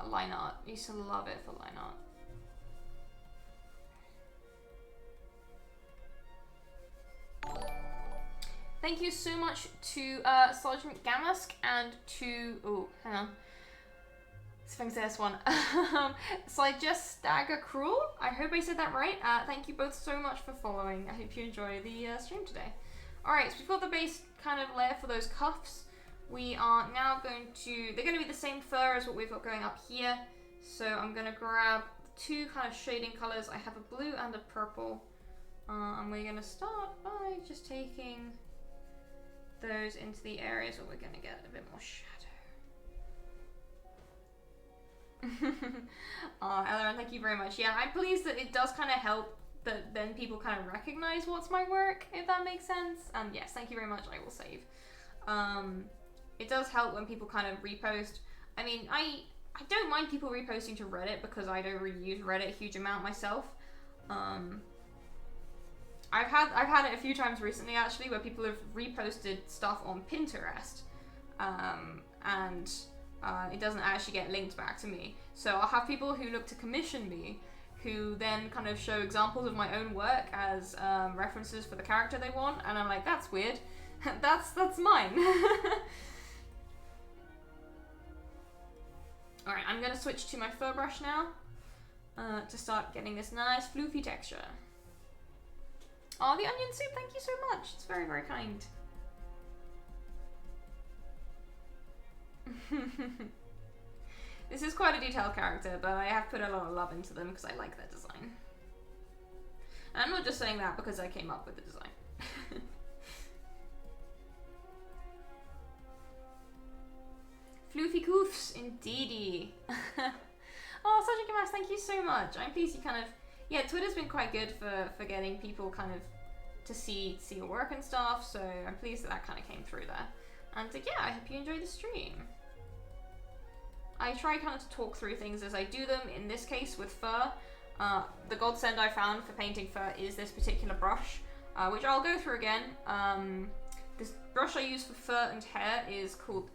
line art. I used to love it for line art. Thank you so much to Sergeant Gamask and to, oh, hang on. Let's see if I can say this one. So I just Stagger Cruel. I hope I said that right. Thank you both so much for following. I hope you enjoy the stream today. Alright, so we've got the base kind of layer for those cuffs. We are now going to, they're going to be the same fur as what we've got going up here. So I'm going to grab two kind of shading colors. I have a blue and a purple. And we're going to start by just taking those into the areas where we're going to get a bit more shadow. Ellen, thank you very much. Yeah, I'm pleased that it does kind of help that then people kind of recognize what's my work, if that makes sense. And yes, thank you very much. I will save. It does help when people kind of repost. I mean, I don't mind people reposting to Reddit because I don't really use Reddit a huge amount myself. I've had it a few times recently actually where people have reposted stuff on Pinterest, and it doesn't actually get linked back to me. So I'll have people who look to commission me, who then kind of show examples of my own work as references for the character they want, and I'm like, that's weird. that's mine. Alright, I'm gonna switch to my fur brush now to start getting this nice floofy texture. Oh, the onion soup, thank you so much. It's very, very kind. This is quite a detailed character, but I have put a lot of love into them because I like their design. And I'm not just saying that because I came up with the design. Floofy coofs, indeedy. Oh, Sergeant Gamas, thank you so much. I'm pleased you kind of... Yeah, Twitter's been quite good for getting people kind of to see your work and stuff, so I'm pleased that kind of came through there. And yeah, I hope you enjoy the stream. I try kind of to talk through things as I do them. In this case, with fur, the godsend I found for painting fur is this particular brush, which I'll go through again. This brush I use for fur and hair is called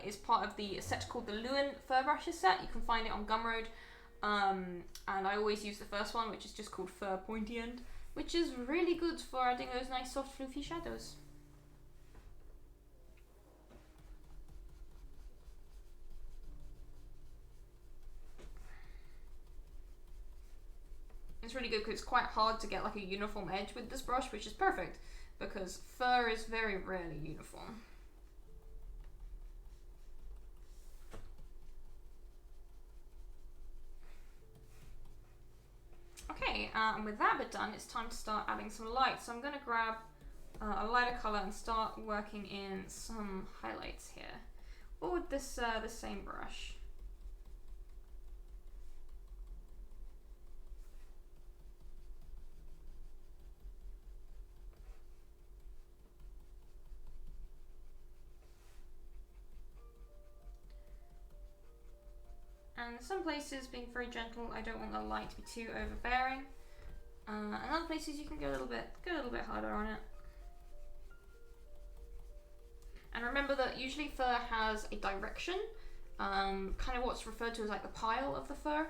is part of the set called the Lewin Fur Brushes set. You can find it on Gumroad. And I always use the first one, which is just called Fur Pointy End, which is really good for adding those nice soft floofy shadows. It's really good because it's quite hard to get like a uniform edge with this brush, which is perfect because fur is very rarely uniform. Okay, and with that bit done, it's time to start adding some light. So I'm going to grab a lighter colour and start working in some highlights here. Or with this the same brush. And in some places, being very gentle, I don't want the light to be too overbearing. And other places, you can go a little bit harder on it. And remember that usually fur has a direction, kind of what's referred to as like the pile of the fur.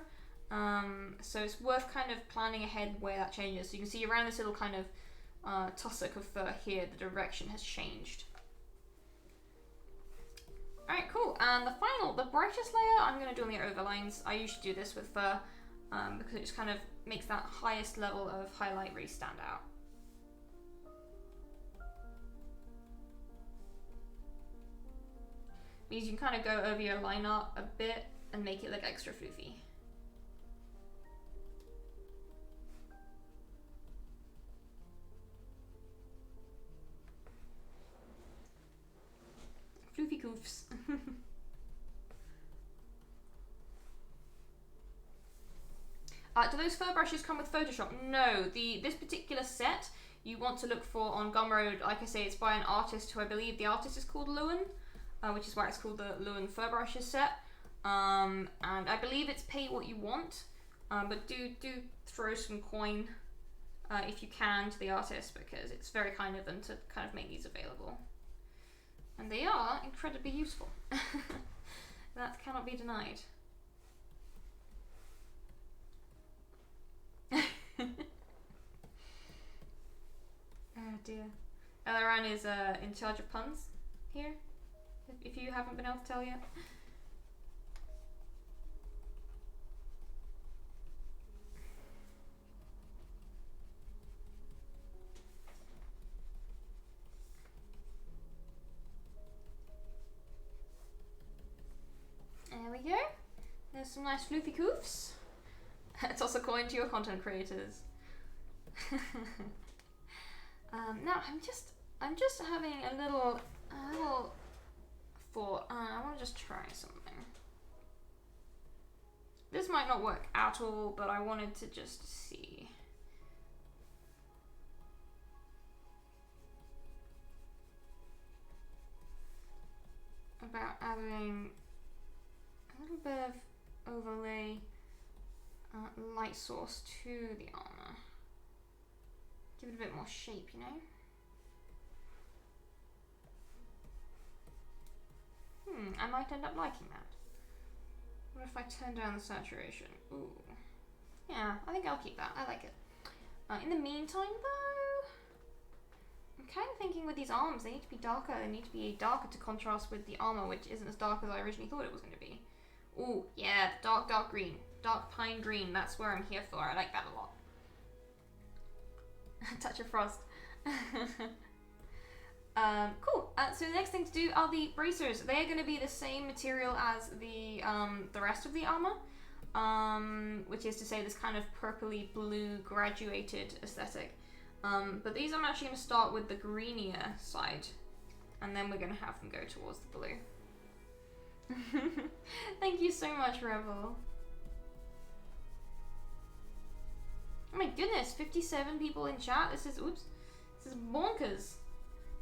So it's worth kind of planning ahead where that changes. So you can see around this little kind of tussock of fur here, the direction has changed. Alright, cool. And the brightest layer I'm going to do on the overlines. I usually do this with fur because it just kind of makes that highest level of highlight really stand out. Means you can kind of go over your line art a bit and make it look extra floofy. Floofy coofs. Do those fur brushes come with Photoshop? No, this particular set you want to look for on Gumroad. Like I say, it's by an artist who I believe the artist is called Lewin, which is why it's called the Lewin Fur Brushes set. And I believe it's pay what you want, but do throw some coin if you can to the artist because it's very kind of them to kind of make these available. And they are incredibly useful. That cannot be denied. Oh dear. Elaran is in charge of puns here, if you haven't been able to tell yet. There we go. There's some nice floofy coofs. It's also coin to your content creators. Now I'm just having a little thought. I want to just try something. This might not work at all, but I wanted to just see. About adding a little bit of overlay light source to the armor. Give it a bit more shape, you know? I might end up liking that. What if I turn down the saturation? Ooh. Yeah, I think I'll keep that. I like it. In the meantime, though, I'm kind of thinking with these arms, they need to be darker. They need to be darker to contrast with the armor, which isn't as dark as I originally thought it was going to be. Ooh, yeah, dark green. Dark pine green. That's where I'm here for. I like that a lot. Touch of frost. Cool. So the next thing to do are the bracers. They are going to be the same material as the rest of the armor, which is to say this kind of purpley blue graduated aesthetic. But these I'm actually going to start with the greenier side, and then we're going to have them go towards the blue. Thank you so much, Rebel. Oh my goodness, 57 people in chat. This is bonkers.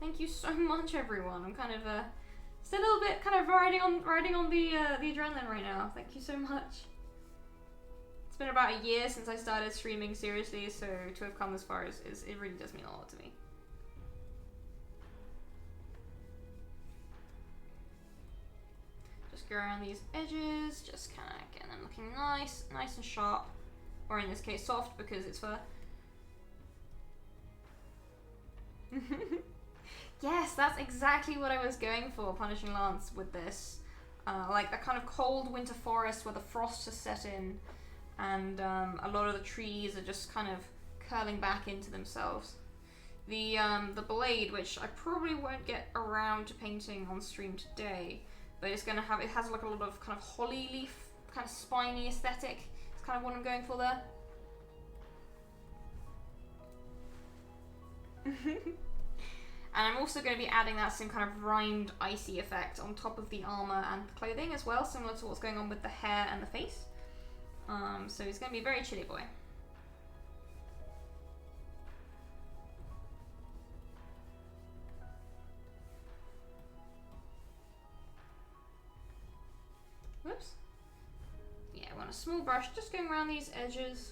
Thank you so much, everyone. I'm kind of just a little bit kind of riding on the adrenaline right now. Thank you so much. It's been about a year since I started streaming seriously, so to have come this far is it really does mean a lot to me. Just go around these edges, just kind of getting them looking nice and sharp. Or in this case, soft, because it's fur. Yes, that's exactly what I was going for, Punishing Lance, with this. Like a kind of cold winter forest where the frost has set in, and a lot of the trees are just kind of curling back into themselves. The blade, which I probably won't get around to painting on stream today, but it has like a lot of kind of holly leaf, kind of spiny aesthetic. It's kind of what I'm going for there. And I'm also going to be adding that same kind of rimed icy effect on top of the armor and the clothing as well, similar to what's going on with the hair and the face. So he's going to be a very chilly boy. Whoops. Yeah, I want a small brush, just going around these edges.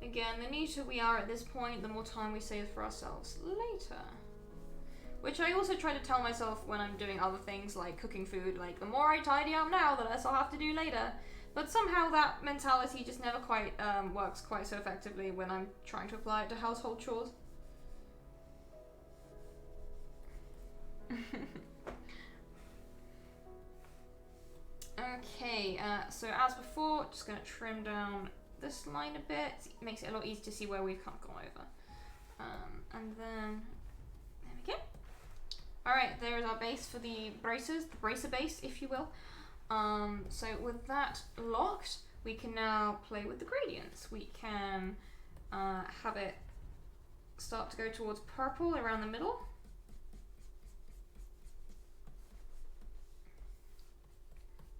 Again, the neater we are at this point, the more time we save for ourselves later. Which I also try to tell myself when I'm doing other things like cooking food, like the more I tidy up now, the less I'll have to do later. But somehow that mentality just never quite works quite so effectively when I'm trying to apply it to household chores. Okay, so as before, just going to trim down this line a bit. It makes it a lot easier to see where we've kind of gone over. And then, there we go. Alright, there's our base for the bracers, the bracer base, if you will. So with that locked, we can now play with the gradients. We can have it start to go towards purple around the middle.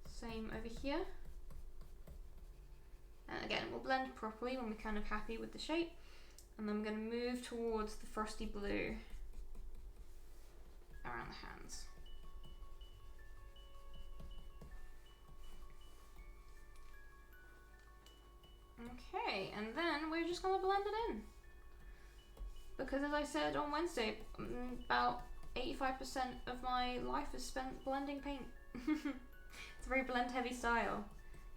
Same over here. And again, we'll blend properly when we're kind of happy with the shape. And then we're going to move towards the frosty blue around the hands. Okay, and then we're just going to blend it in. Because as I said on Wednesday, about 85% of my life is spent blending paint. It's a very blend heavy style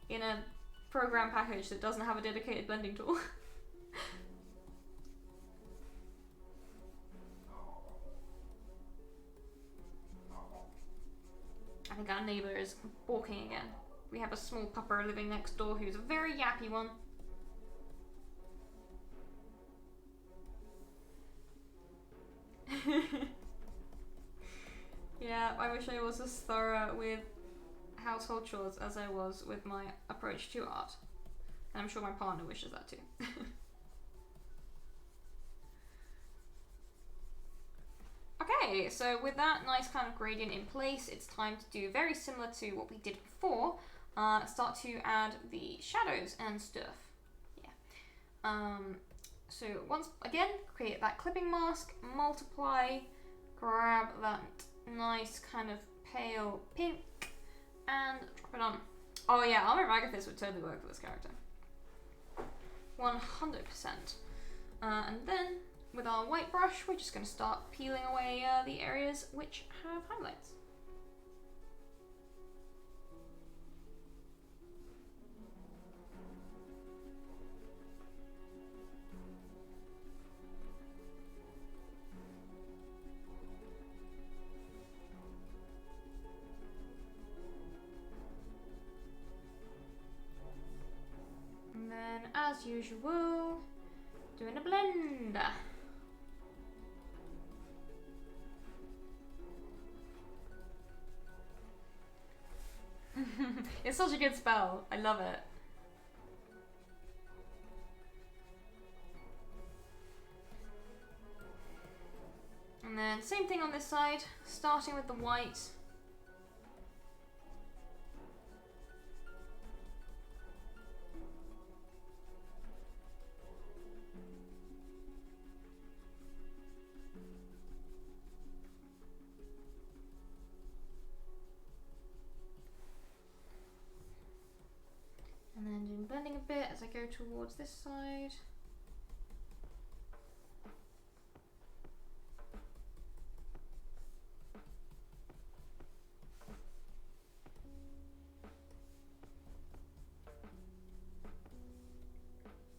in a program package that doesn't have a dedicated blending tool. I think our neighbour is balking again. We have a small pupper living next door who's a very yappy one. Yeah, I wish I was as thorough with household chores as I was with my approach to art. And I'm sure my partner wishes that too. Okay, so with that nice kind of gradient in place, it's time to do very similar to what we did before. Start to add the shadows and stuff. Yeah. So once again, create that clipping mask, multiply, grab that nice kind of pale pink, and drop it on. Oh yeah, Armor Magathis would totally work for this character. 100%. And then with our white brush, we're just going to start peeling away the areas which have highlights. And then, as usual, doing a blend. It's such a good spell. I love it. And then same thing on this side, starting with the white. And then doing blending a bit as I go towards this side.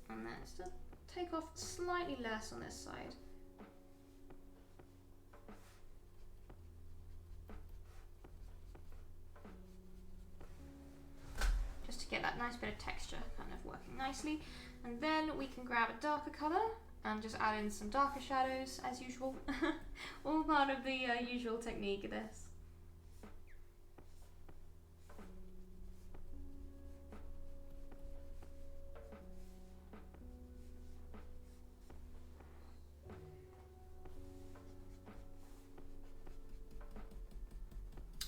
And then still take off slightly less on this side. Get that nice bit of texture kind of working nicely, and then we can grab a darker colour and just add in some darker shadows as usual. All part of the usual technique of this.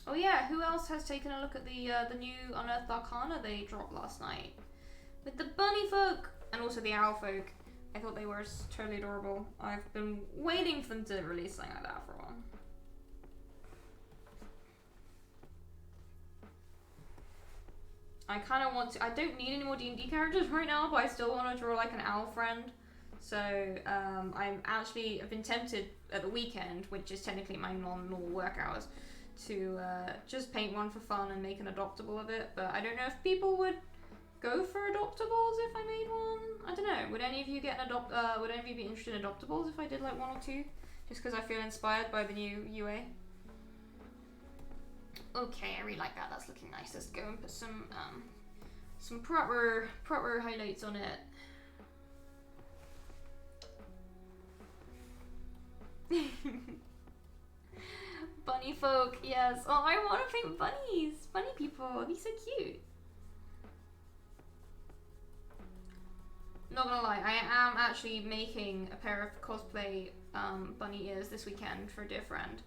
Oh yeah, who else has taken a look at the new Unearthed Arcana they dropped last night? With the bunny folk and also the owl folk. I thought they were totally adorable. I've been waiting for them to release something like that for a while. I kind of want to, I don't need any more D&D characters right now, but I still want to draw like an owl friend. So I've been tempted at the weekend, which is technically my non-normal work hours, to just paint one for fun and make an adoptable of it, but I don't know if people would go for adoptables if I made one. I don't know. Would any of you get an would any of you be interested in adoptables if I did like one or two? Just because I feel inspired by the new UA. Okay, I really like that. That's looking nice. Let's go and put some proper highlights on it. Bunny folk, yes. Oh, I want to paint bunnies. Bunny people, it'd be so cute. Not gonna lie, I am actually making a pair of cosplay bunny ears this weekend for a dear friend,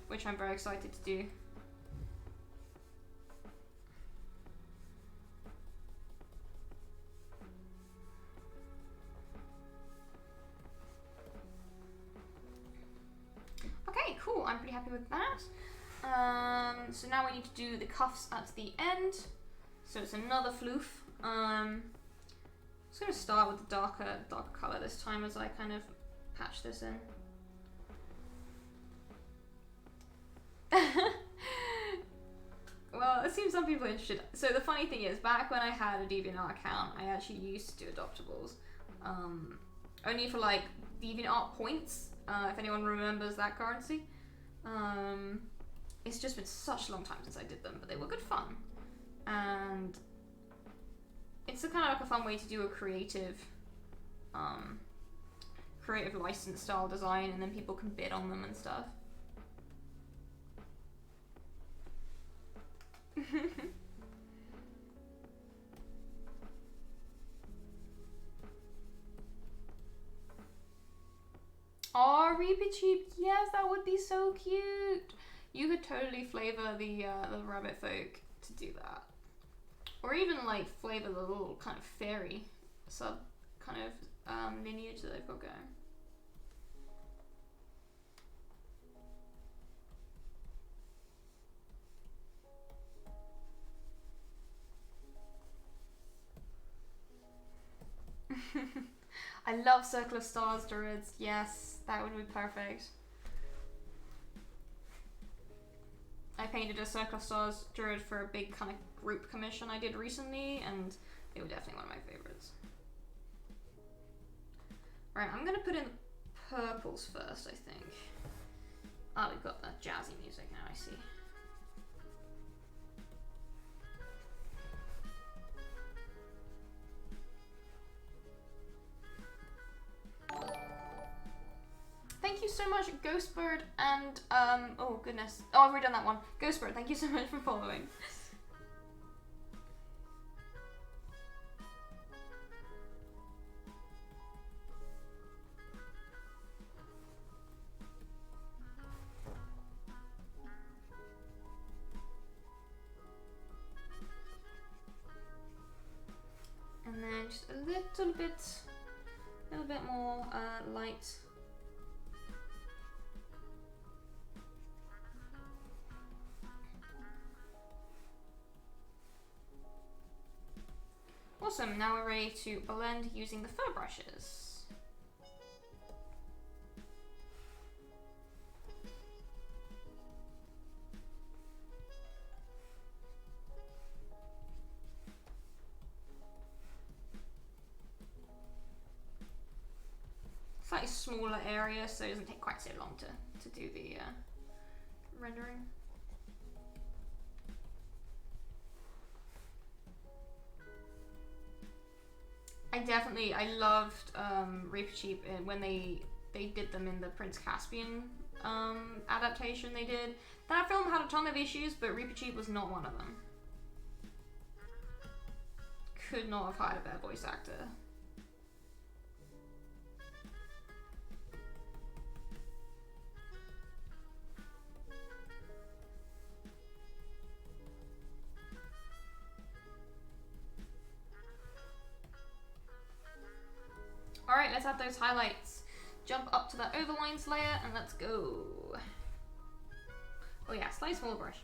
which I'm very excited to do. Okay, cool. I'm pretty happy with that. So now we need to do the cuffs at the end. So it's another floof. I'm just going to start with the darker colour this time as I kind of patch this in. some people are interested. So the funny thing is, back when I had a DeviantArt account, I actually used to do adoptables. Only for like DeviantArt points, if anyone remembers that currency. It's just been such a long time since I did them, but they were good fun. And it's a kind of like a fun way to do a creative license style design, and then people can bid on them and stuff. Oh, Reaper Cheap, yes, that would be so cute. You could totally flavor the rabbit folk to do that, or even like flavor the little kind of fairy sub kind of lineage that they've got going. I love Circle of Stars druids. Yes, that would be perfect. I painted a Circle of Stars druid for a big kind of group commission I did recently, and they were definitely one of my favorites. Right, I'm gonna put in the purples first, I think. Oh, we've got that jazzy music now, I see. Thank you so much, Ghostbird, and oh goodness. Oh, I've already done that one. Ghostbird, thank you so much for following. And then just a little bit more light. Awesome, now we're ready to blend using the fur brushes. Slightly smaller area, so it doesn't take quite so long to do the rendering. I loved Reaper Cheap when they did them in the Prince Caspian adaptation they did. That film had a ton of issues, but Reaper Cheap was not one of them. Could not have hired a better voice actor. Alright, let's add those highlights. Jump up to that overlines layer and let's go. Oh yeah, slightly smaller brush.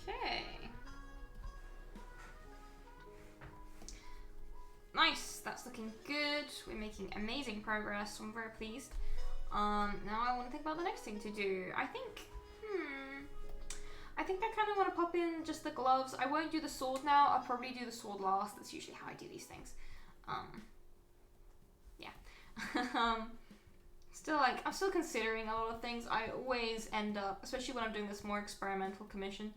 Okay. Nice, that's looking good. We're making amazing progress, so I'm very pleased. Now I want to think about the next thing to do. I think I kind of want to pop in just the gloves. I won't do the sword now. I'll probably do the sword last. That's usually how I do these things. Yeah. I'm still considering a lot of things. I always end up, especially when I'm doing this more experimental commission,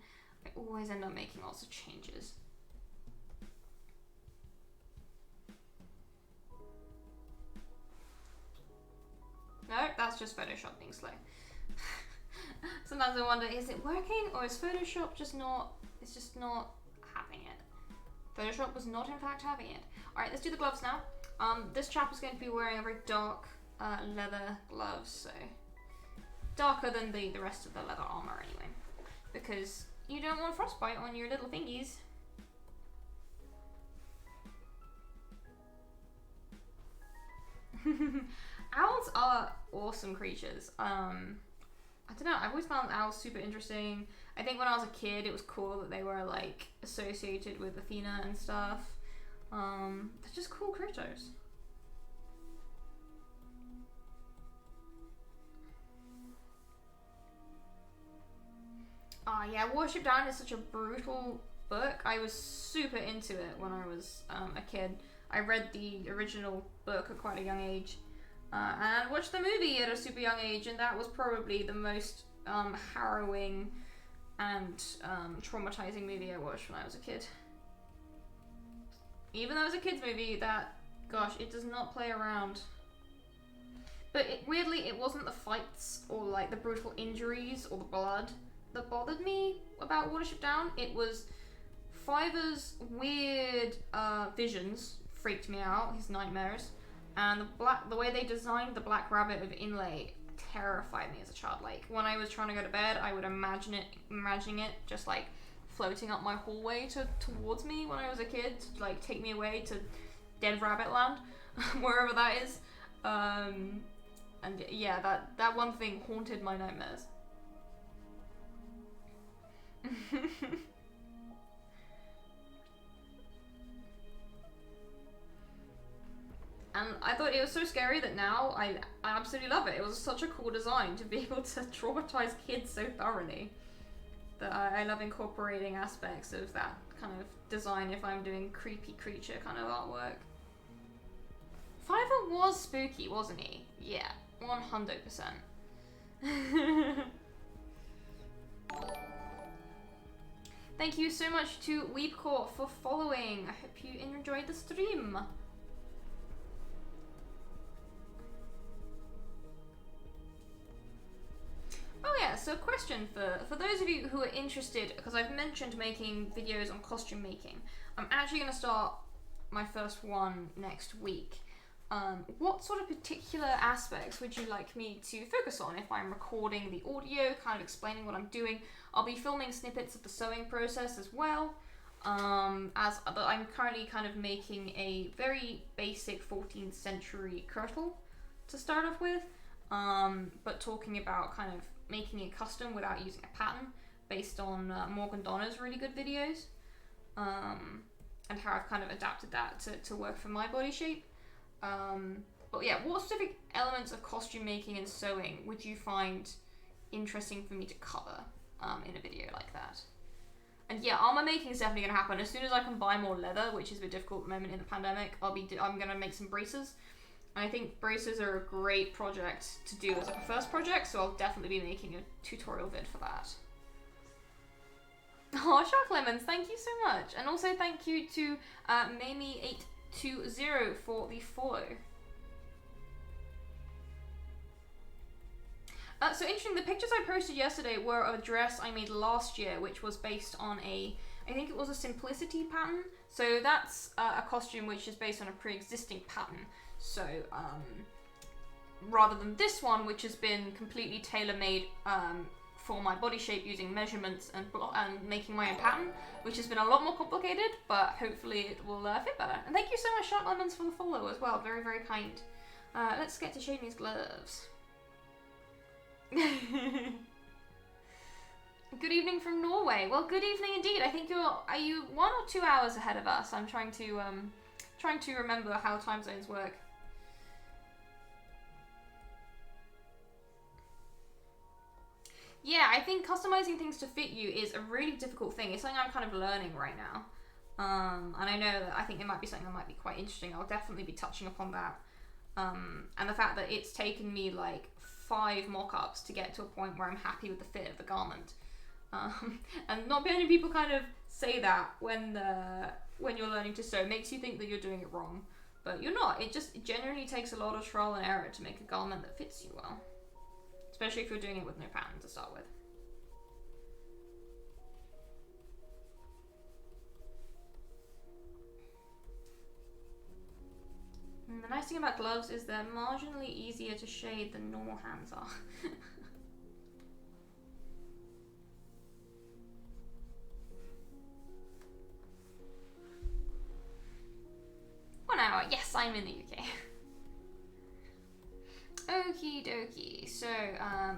I always end up making lots of changes. No, that's just Photoshop being slow. Sometimes I wonder, is it working or is Photoshop just not, it's just not having it. Photoshop was not in fact having it. Alright, let's do the gloves now. This chap is going to be wearing a very dark leather gloves, so darker than the rest of the leather armor anyway, because you don't want frostbite on your little fingies. Owls are awesome creatures. I don't know, I've always found owls super interesting. I think when I was a kid it was cool that they were like associated with Athena and stuff. They're just cool critters. Yeah, Warship Down is such a brutal book. I was super into it when I was a kid. I read the original book at quite a young age, and watched the movie at a super young age, and that was probably the most harrowing and traumatizing movie I watched when I was a kid. Even though it was a kid's movie, that, gosh, it does not play around. But weirdly, it wasn't the fights or like the brutal injuries or the blood that bothered me about Watership Down. It was Fiver's weird visions freaked me out, his nightmares, and the way they designed the Black Rabbit of Inlay terrified me as a child. Like when I was trying to go to bed, I would imagining it just like floating up my hallway towards me when I was a kid, to like take me away to Dead Rabbit Land, wherever that is. And yeah, that one thing haunted my nightmares. And I thought it was so scary that now I absolutely love it. It was such a cool design to be able to traumatize kids so thoroughly that I love incorporating aspects of that kind of design if I'm doing creepy creature kind of artwork. Fiverr was spooky, wasn't he? Yeah, 100%. Thank you so much to Weepcore for following. I hope you enjoyed the stream. Oh yeah, so question for those of you who are interested, because I've mentioned making videos on costume making. I'm actually going to start my first one next week. What sort of particular aspects would you like me to focus on if I'm recording the audio, kind of explaining what I'm doing? I'll be filming snippets of the sewing process as well. I'm currently kind of making a very basic 14th century kirtle to start off with, but talking about kind of making it custom without using a pattern based on Morgan Donner's really good videos, and how I've kind of adapted that to work for my body shape. But yeah, what specific elements of costume making and sewing would you find interesting for me to cover in a video like that? And yeah, armor making is definitely going to happen. As soon as I can buy more leather, which is a difficult moment in the pandemic, I'm going to make some braces. And I think braces are a great project to do as like a first project, so I'll definitely be making a tutorial vid for that. Oh, Shark Lemons, thank you so much. And also thank you to Mamie820 for the follow. So interesting, the pictures I posted yesterday were of a dress I made last year, which was based on I think it was a simplicity pattern. So that's a costume which is based on a pre-existing pattern. So rather than this one, which has been completely tailor-made for my body shape using measurements and making my own pattern, which has been a lot more complicated, but hopefully it will fit better. And thank you so much, Shark Lemons, for the follow as well. Very, very kind. Let's get to shading these gloves. Good evening from Norway. Well, good evening indeed. I think are you 1 or 2 hours ahead of us? I'm trying to remember how time zones work. Yeah, I think customizing things to fit you is a really difficult thing. It's something I'm kind of learning right now. And I know that I think it might be something that might be quite interesting. I'll definitely be touching upon that. And the fact that it's taken me like 5 mock-ups to get to a point where I'm happy with the fit of the garment. And not many people kind of say that when you're learning to sew. It makes you think that you're doing it wrong, but you're not. It genuinely takes a lot of trial and error to make a garment that fits you well, especially if you're doing it with no pattern to start with. the nice thing about gloves is they're marginally easier to shade than normal hands are. 1 hour. Yes, I'm in the UK. Okie dokie. So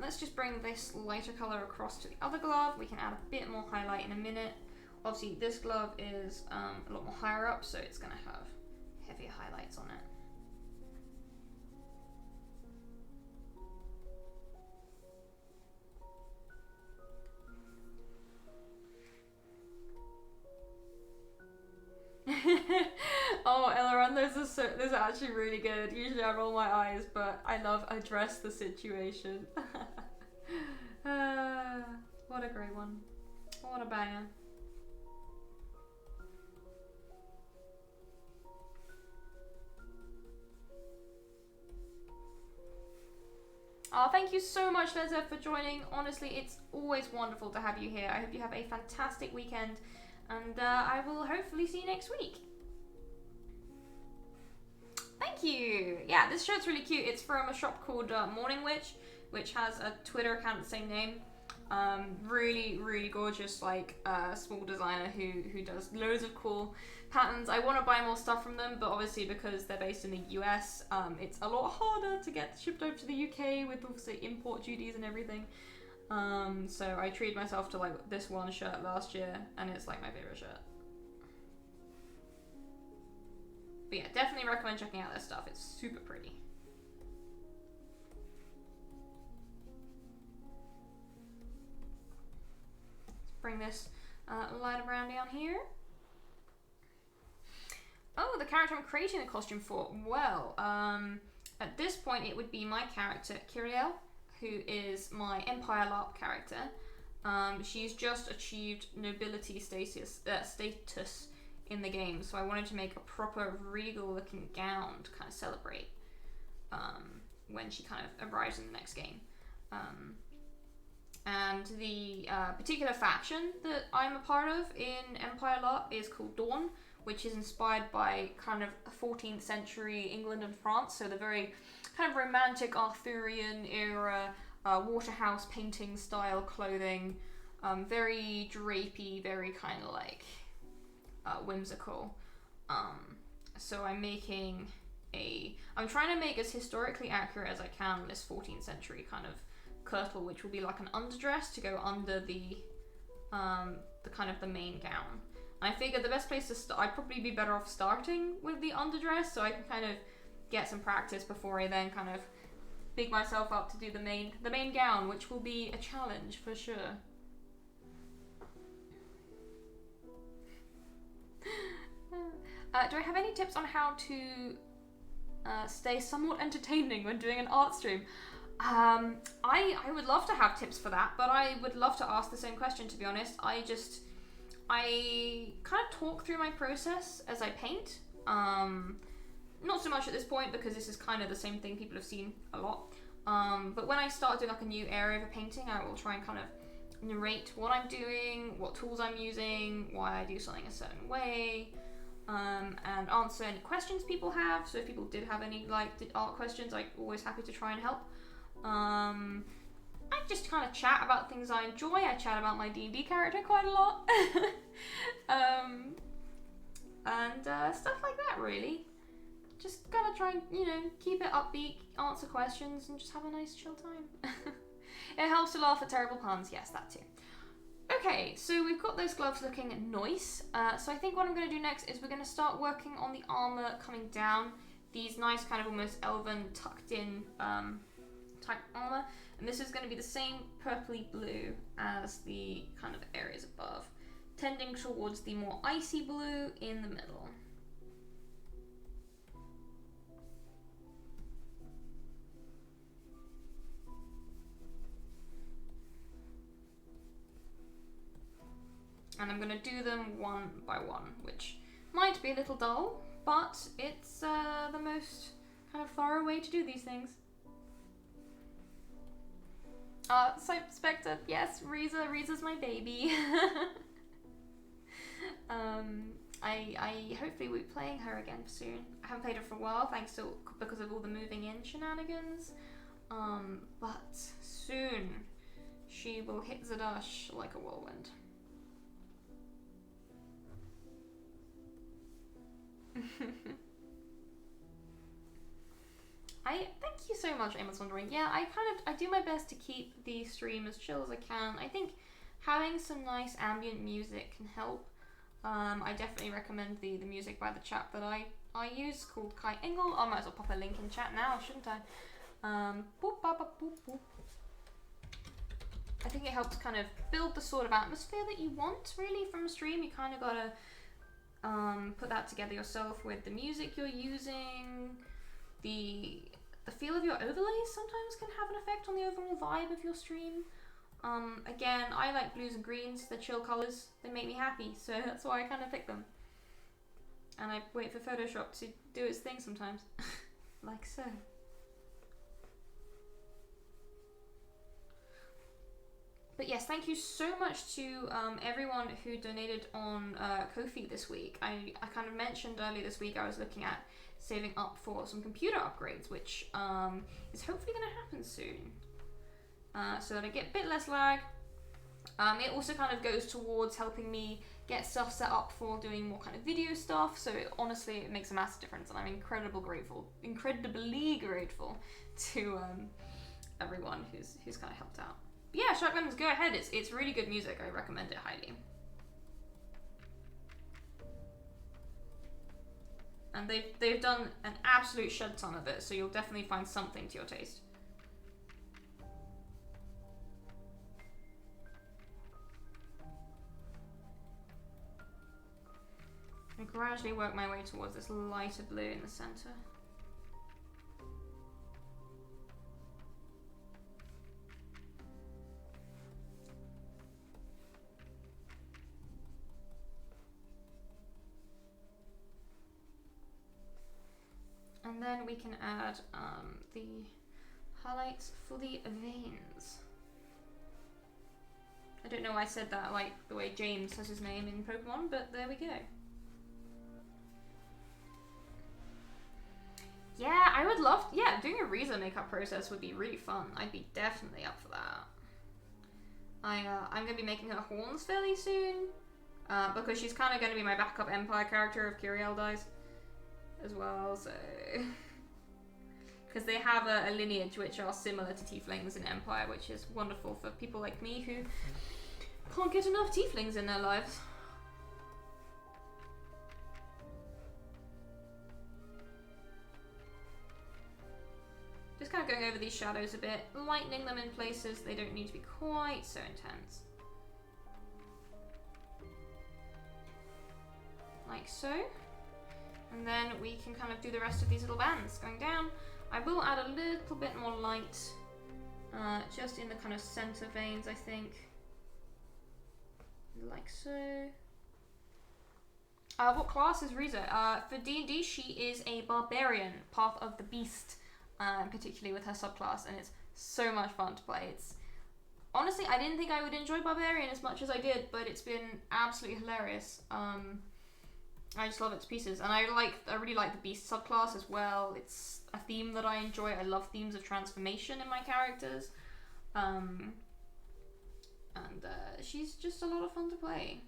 let's just bring this lighter color across to the other glove. We can add a bit more highlight in a minute. Obviously, this glove is a lot more higher up, so it's going to have heavier highlights on it. Oh, Elrond, those are actually really good. Usually I roll my eyes, but I love address the situation. What a great one. What a banger. Oh, thank you so much, Leza, for joining. Honestly, it's always wonderful to have you here. I hope you have a fantastic weekend, and I will hopefully see you next week. Thank you. Yeah, this shirt's really cute. It's from a shop called Morning Witch, which has a Twitter account the same name. Really, really gorgeous, like small designer who does loads of cool patterns. I want to buy more stuff from them, but obviously because they're based in the US, it's a lot harder to get shipped over to the UK with obviously import duties and everything. So I treated myself to like this one shirt last year, and it's like my favorite shirt. But yeah, definitely recommend checking out their stuff. It's super pretty. Let's bring this light around down here. Oh, the character I'm creating the costume for. Well, at this point it would be my character, Kiriel, who is my Empire LARP character. She's just achieved nobility status in the game, so I wanted to make a proper regal looking gown to kind of celebrate when she kind of arrives in the next game. And the particular faction that I'm a part of in Empire LARP is called Dawn, which is inspired by kind of 14th century England and France, so the very kind of romantic Arthurian era Waterhouse painting style clothing, very drapey, very kind of like whimsical. So I'm trying to make as historically accurate as I can this 14th century kind of kirtle, which will be like an underdress to go under the kind of the main gown. And I figured the best place to start, I'd probably be better off starting with the underdress, so I can kind of get some practice before I then kind of big myself up to do the main gown, which will be a challenge for sure. Do I have any tips on how to stay somewhat entertaining when doing an art stream? I would love to have tips for that, but I would love to ask the same question, to be honest. I kind of talk through my process as I paint. Not so much at this point because this is kind of the same thing people have seen a lot. But when I start doing like a new area of a painting, I will try and kind of narrate what I'm doing, what tools I'm using, why I do something a certain way, and answer any questions people have. So if people did have any like art questions, I'm always happy to try and help. I just kind of chat about things I enjoy. I chat about my D&D character quite a lot. And stuff like that, really. Just gotta try and, keep it upbeat, answer questions, and just have a nice chill time. It helps to laugh at terrible puns. Yes, that too. Okay, so we've got those gloves looking nice. So I think what I'm going to do next is we're going to start working on the armor coming down. These nice kind of almost elven tucked in type armor. And this is going to be the same purpley blue as the kind of areas above, tending towards the more icy blue in the middle. And I'm going to do them one by one, which might be a little dull, but it's the most kind of thorough way to do these things. Soap Spectre, yes, Riza's my baby. I hopefully will be playing her again soon. I haven't played her for a while, because of all the moving in shenanigans. But soon she will hit Zadash like a whirlwind. Thank you so much, Amos Wondering. Yeah, I do my best to keep the stream as chill as I can. I think having some nice ambient music can help. I definitely recommend the music by the chap that I use called Kai Engel. I might as well pop a link in chat now, shouldn't I? Boop, bop, bop, boop, boop. I think it helps kind of build the sort of atmosphere that you want, really, from a stream. You kind of gotta put that together yourself with the music you're using. The feel of your overlays sometimes can have an effect on the overall vibe of your stream. Again, I like blues and greens. They're chill colors. They make me happy, so that's why I kind of pick them. And I wait for Photoshop to do its thing sometimes. Like so. But yes, thank you so much to everyone who donated on Ko-fi this week. I kind of mentioned earlier this week I was looking at saving up for some computer upgrades, which is hopefully going to happen soon. So that I get a bit less lag. It also kind of goes towards helping me get stuff set up for doing more kind of video stuff. So honestly, it makes a massive difference, and I'm incredibly grateful to everyone who's kind of helped out. But yeah, Shotguns, go ahead. It's really good music. I recommend it highly. And they've done an absolute shed ton of it, so you'll definitely find something to your taste. I gradually work my way towards this lighter blue in the center. And then we can add the highlights for the veins. I don't know why I said that like the way James says his name in Pokemon, but there we go. Yeah, I would love, doing a Riza makeup process would be really fun. I'd be definitely up for that. I'm going to be making her horns fairly soon, because she's kind of going to be my backup Empire character if Kiriel dies as well, so... Because they have a lineage which are similar to Tieflings in Empire, which is wonderful for people like me who can't get enough Tieflings in their lives. Just kind of going over these shadows a bit, lightening them in places they don't need to be quite so intense. Like so. And then we can kind of do the rest of these little bands going down. I will add a little bit more light, just in the kind of center veins, I think. Like so. What class is Riza? For D&D, she is a barbarian, Path of the Beast. Particularly with her subclass, and it's so much fun to play. It's honestly, I didn't think I would enjoy Barbarian as much as I did, but it's been absolutely hilarious. I just love it to pieces, and I really like the Beast subclass as well. It's a theme that I enjoy. I love themes of transformation in my characters, and she's just a lot of fun to play.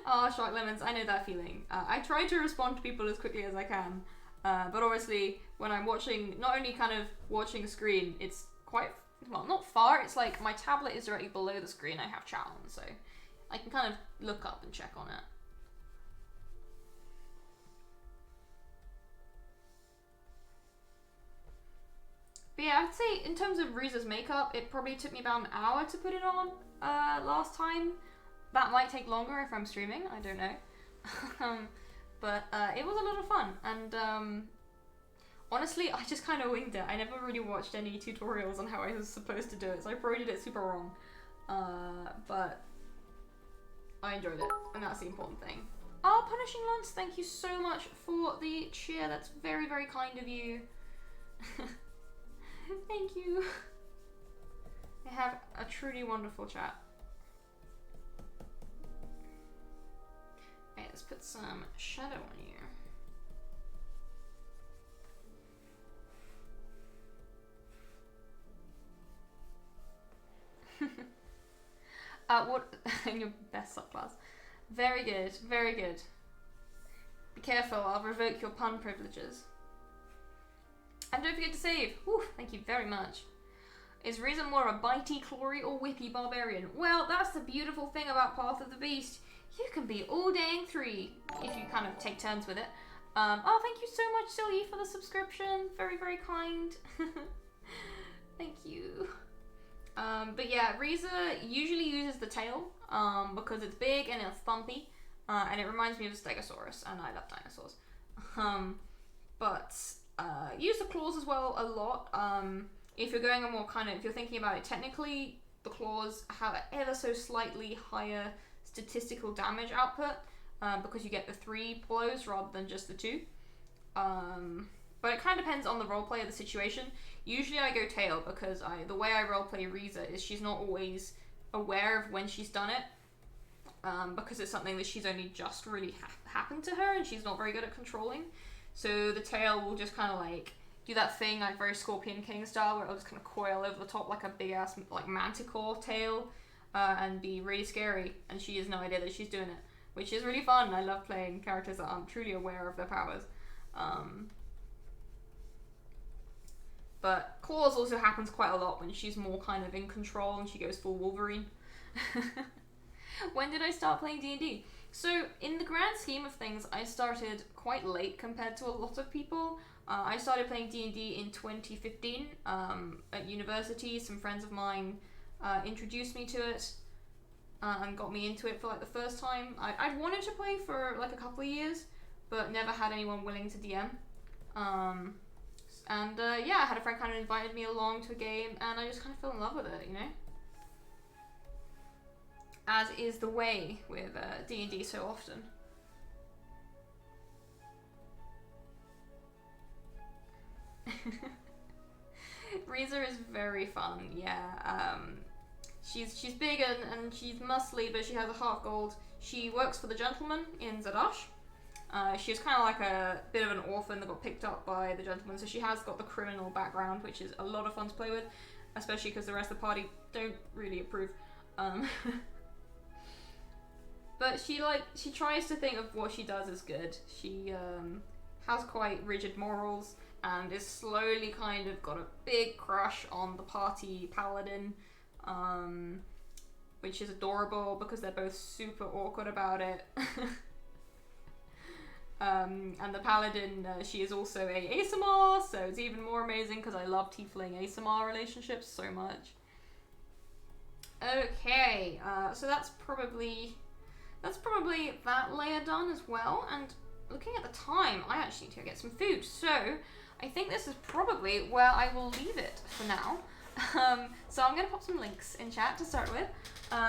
Oh, Shark Lemons, I know that feeling. I try to respond to people as quickly as I can, but obviously when I'm watching, not only kind of watching a screen, it's quite, well, not far, it's like my tablet is directly below the screen I have chat on, so I can kind of look up and check on it. But yeah, I'd say in terms of Riza's makeup, it probably took me about an hour to put it on last time. That might take longer if I'm streaming, I don't know. But it was a lot of fun, and honestly, I just kind of winged it. I never really watched any tutorials on how I was supposed to do it, so I probably did it super wrong. But I enjoyed it, and that's the important thing. Oh, Punishing Lance, thank you so much for the cheer. That's very, very kind of you. Thank you. They have a truly wonderful chat. Okay, let's put some shadow on you. What in your best subclass? Very good, very good. Be careful, I'll revoke your pun privileges. And don't forget to save. Whew, thank you very much. Is Riza more a bitey, clory, or whippy barbarian? Well, that's the beautiful thing about Path of the Beast. You can be all dang three if you kind of take turns with it. Oh, thank you so much, Silly, for the subscription. Very, very kind. Thank you. But yeah, Riza usually uses the tail because it's big and it's thumpy, and it reminds me of a Stegosaurus, and I love dinosaurs. But use the claws as well a lot. If you're going a more kind of, if you're thinking about it technically, the claws have ever so slightly higher statistical damage output because you get the 3 blows rather than just the 2. But it kind of depends on the roleplay of the situation. Usually I go tail because the way I roleplay Riza is she's not always aware of when she's done it because it's something that she's only just really happened to her and she's not very good at controlling. So the tail will just kind of like do that thing like very Scorpion King style where it'll just kind of coil over the top like a big ass like manticore tail and be really scary, and she has no idea that she's doing it, which is really fun. I love playing characters that aren't truly aware of their powers. But claws also happens quite a lot when she's more kind of in control and she goes full Wolverine. When did I start playing D&D? So in the grand scheme of things, I started quite late compared to a lot of people. I started playing D&D in 2015 at university. Some friends of mine introduced me to it and got me into it for like the first time. I'd wanted to play for like a couple of years, but never had anyone willing to DM. Yeah, I had a friend kind of invited me along to a game, and I just kind of fell in love with it, you know? As is the way with D&D so often. Riza is very fun, yeah. She's big and she's muscly, but she has a heart gold. She works for the gentleman in Zadash. She's kind of like a bit of an orphan that got picked up by the gentleman, so she has got the criminal background, which is a lot of fun to play with, especially because the rest of the party don't really approve. But she tries to think of what she does as good. She has quite rigid morals and is slowly kind of got a big crush on the party paladin, which is adorable because they're both super awkward about it. And the paladin, she is also a ASMR, so it's even more amazing because I love tiefling ASMR relationships so much. Okay, so that's probably that layer done as well. And looking at the time, I actually need to go get some food, so I think this is probably where I will leave it for now. So I'm going to pop some links in chat to start with,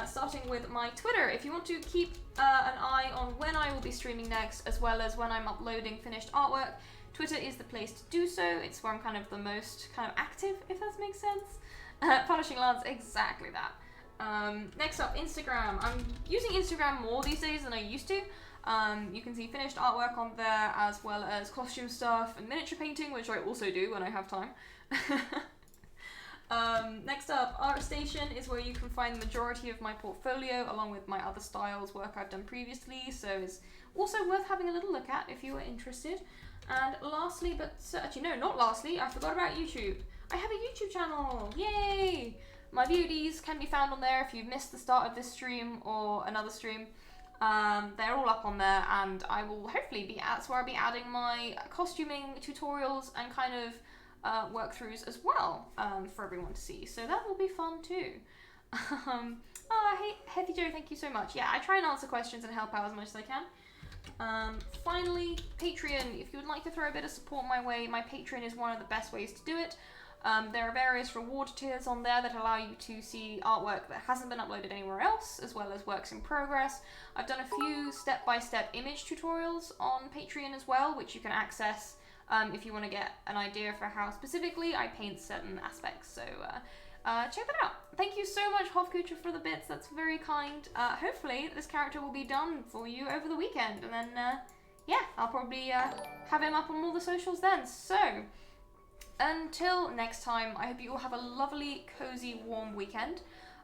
starting with my Twitter. If you want to keep an eye on when I will be streaming next, as well as when I'm uploading finished artwork, Twitter is the place to do so. It's where I'm kind of the most kind of active, if that makes sense. Punishing Lance, exactly that. Next up, Instagram. I'm using Instagram more these days than I used to. You can see finished artwork on there, as well as costume stuff and miniature painting, which I also do when I have time. Next up, ArtStation is where you can find the majority of my portfolio, along with my other styles work I've done previously, so it's also worth having a little look at if you are interested. And lastly, but actually no, not lastly, I forgot about YouTube. I have a YouTube channel, yay! My VODs can be found on there if you've missed the start of this stream or another stream. They're all up on there, and I will hopefully be that's where I'll be adding my costuming tutorials and kind of work-throughs as well for everyone to see, so that will be fun too. Hey Heavy Joe, thank you so much. Yeah, I try and answer questions and help out as much as I can. Finally, Patreon. If you would like to throw a bit of support my way, my Patreon is one of the best ways to do it. There are various reward tiers on there that allow you to see artwork that hasn't been uploaded anywhere else, as well as works in progress. I've done a few step-by-step image tutorials on Patreon as well, which you can access if you want to get an idea for how specifically I paint certain aspects. So check that out. Thank you so much, Hofkucha, for the bits. That's very kind. Hopefully this character will be done for you over the weekend, and then yeah, I'll probably have him up on all the socials then. So until next time, I hope you all have a lovely, cozy, warm weekend.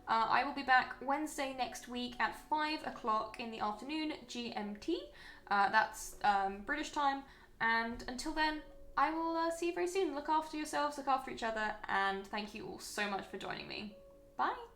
I will be back Wednesday next week at 5 o'clock in the afternoon GMT. That's British time. And until then, I will see you very soon. Look after yourselves, look after each other, and thank you all so much for joining me. Bye!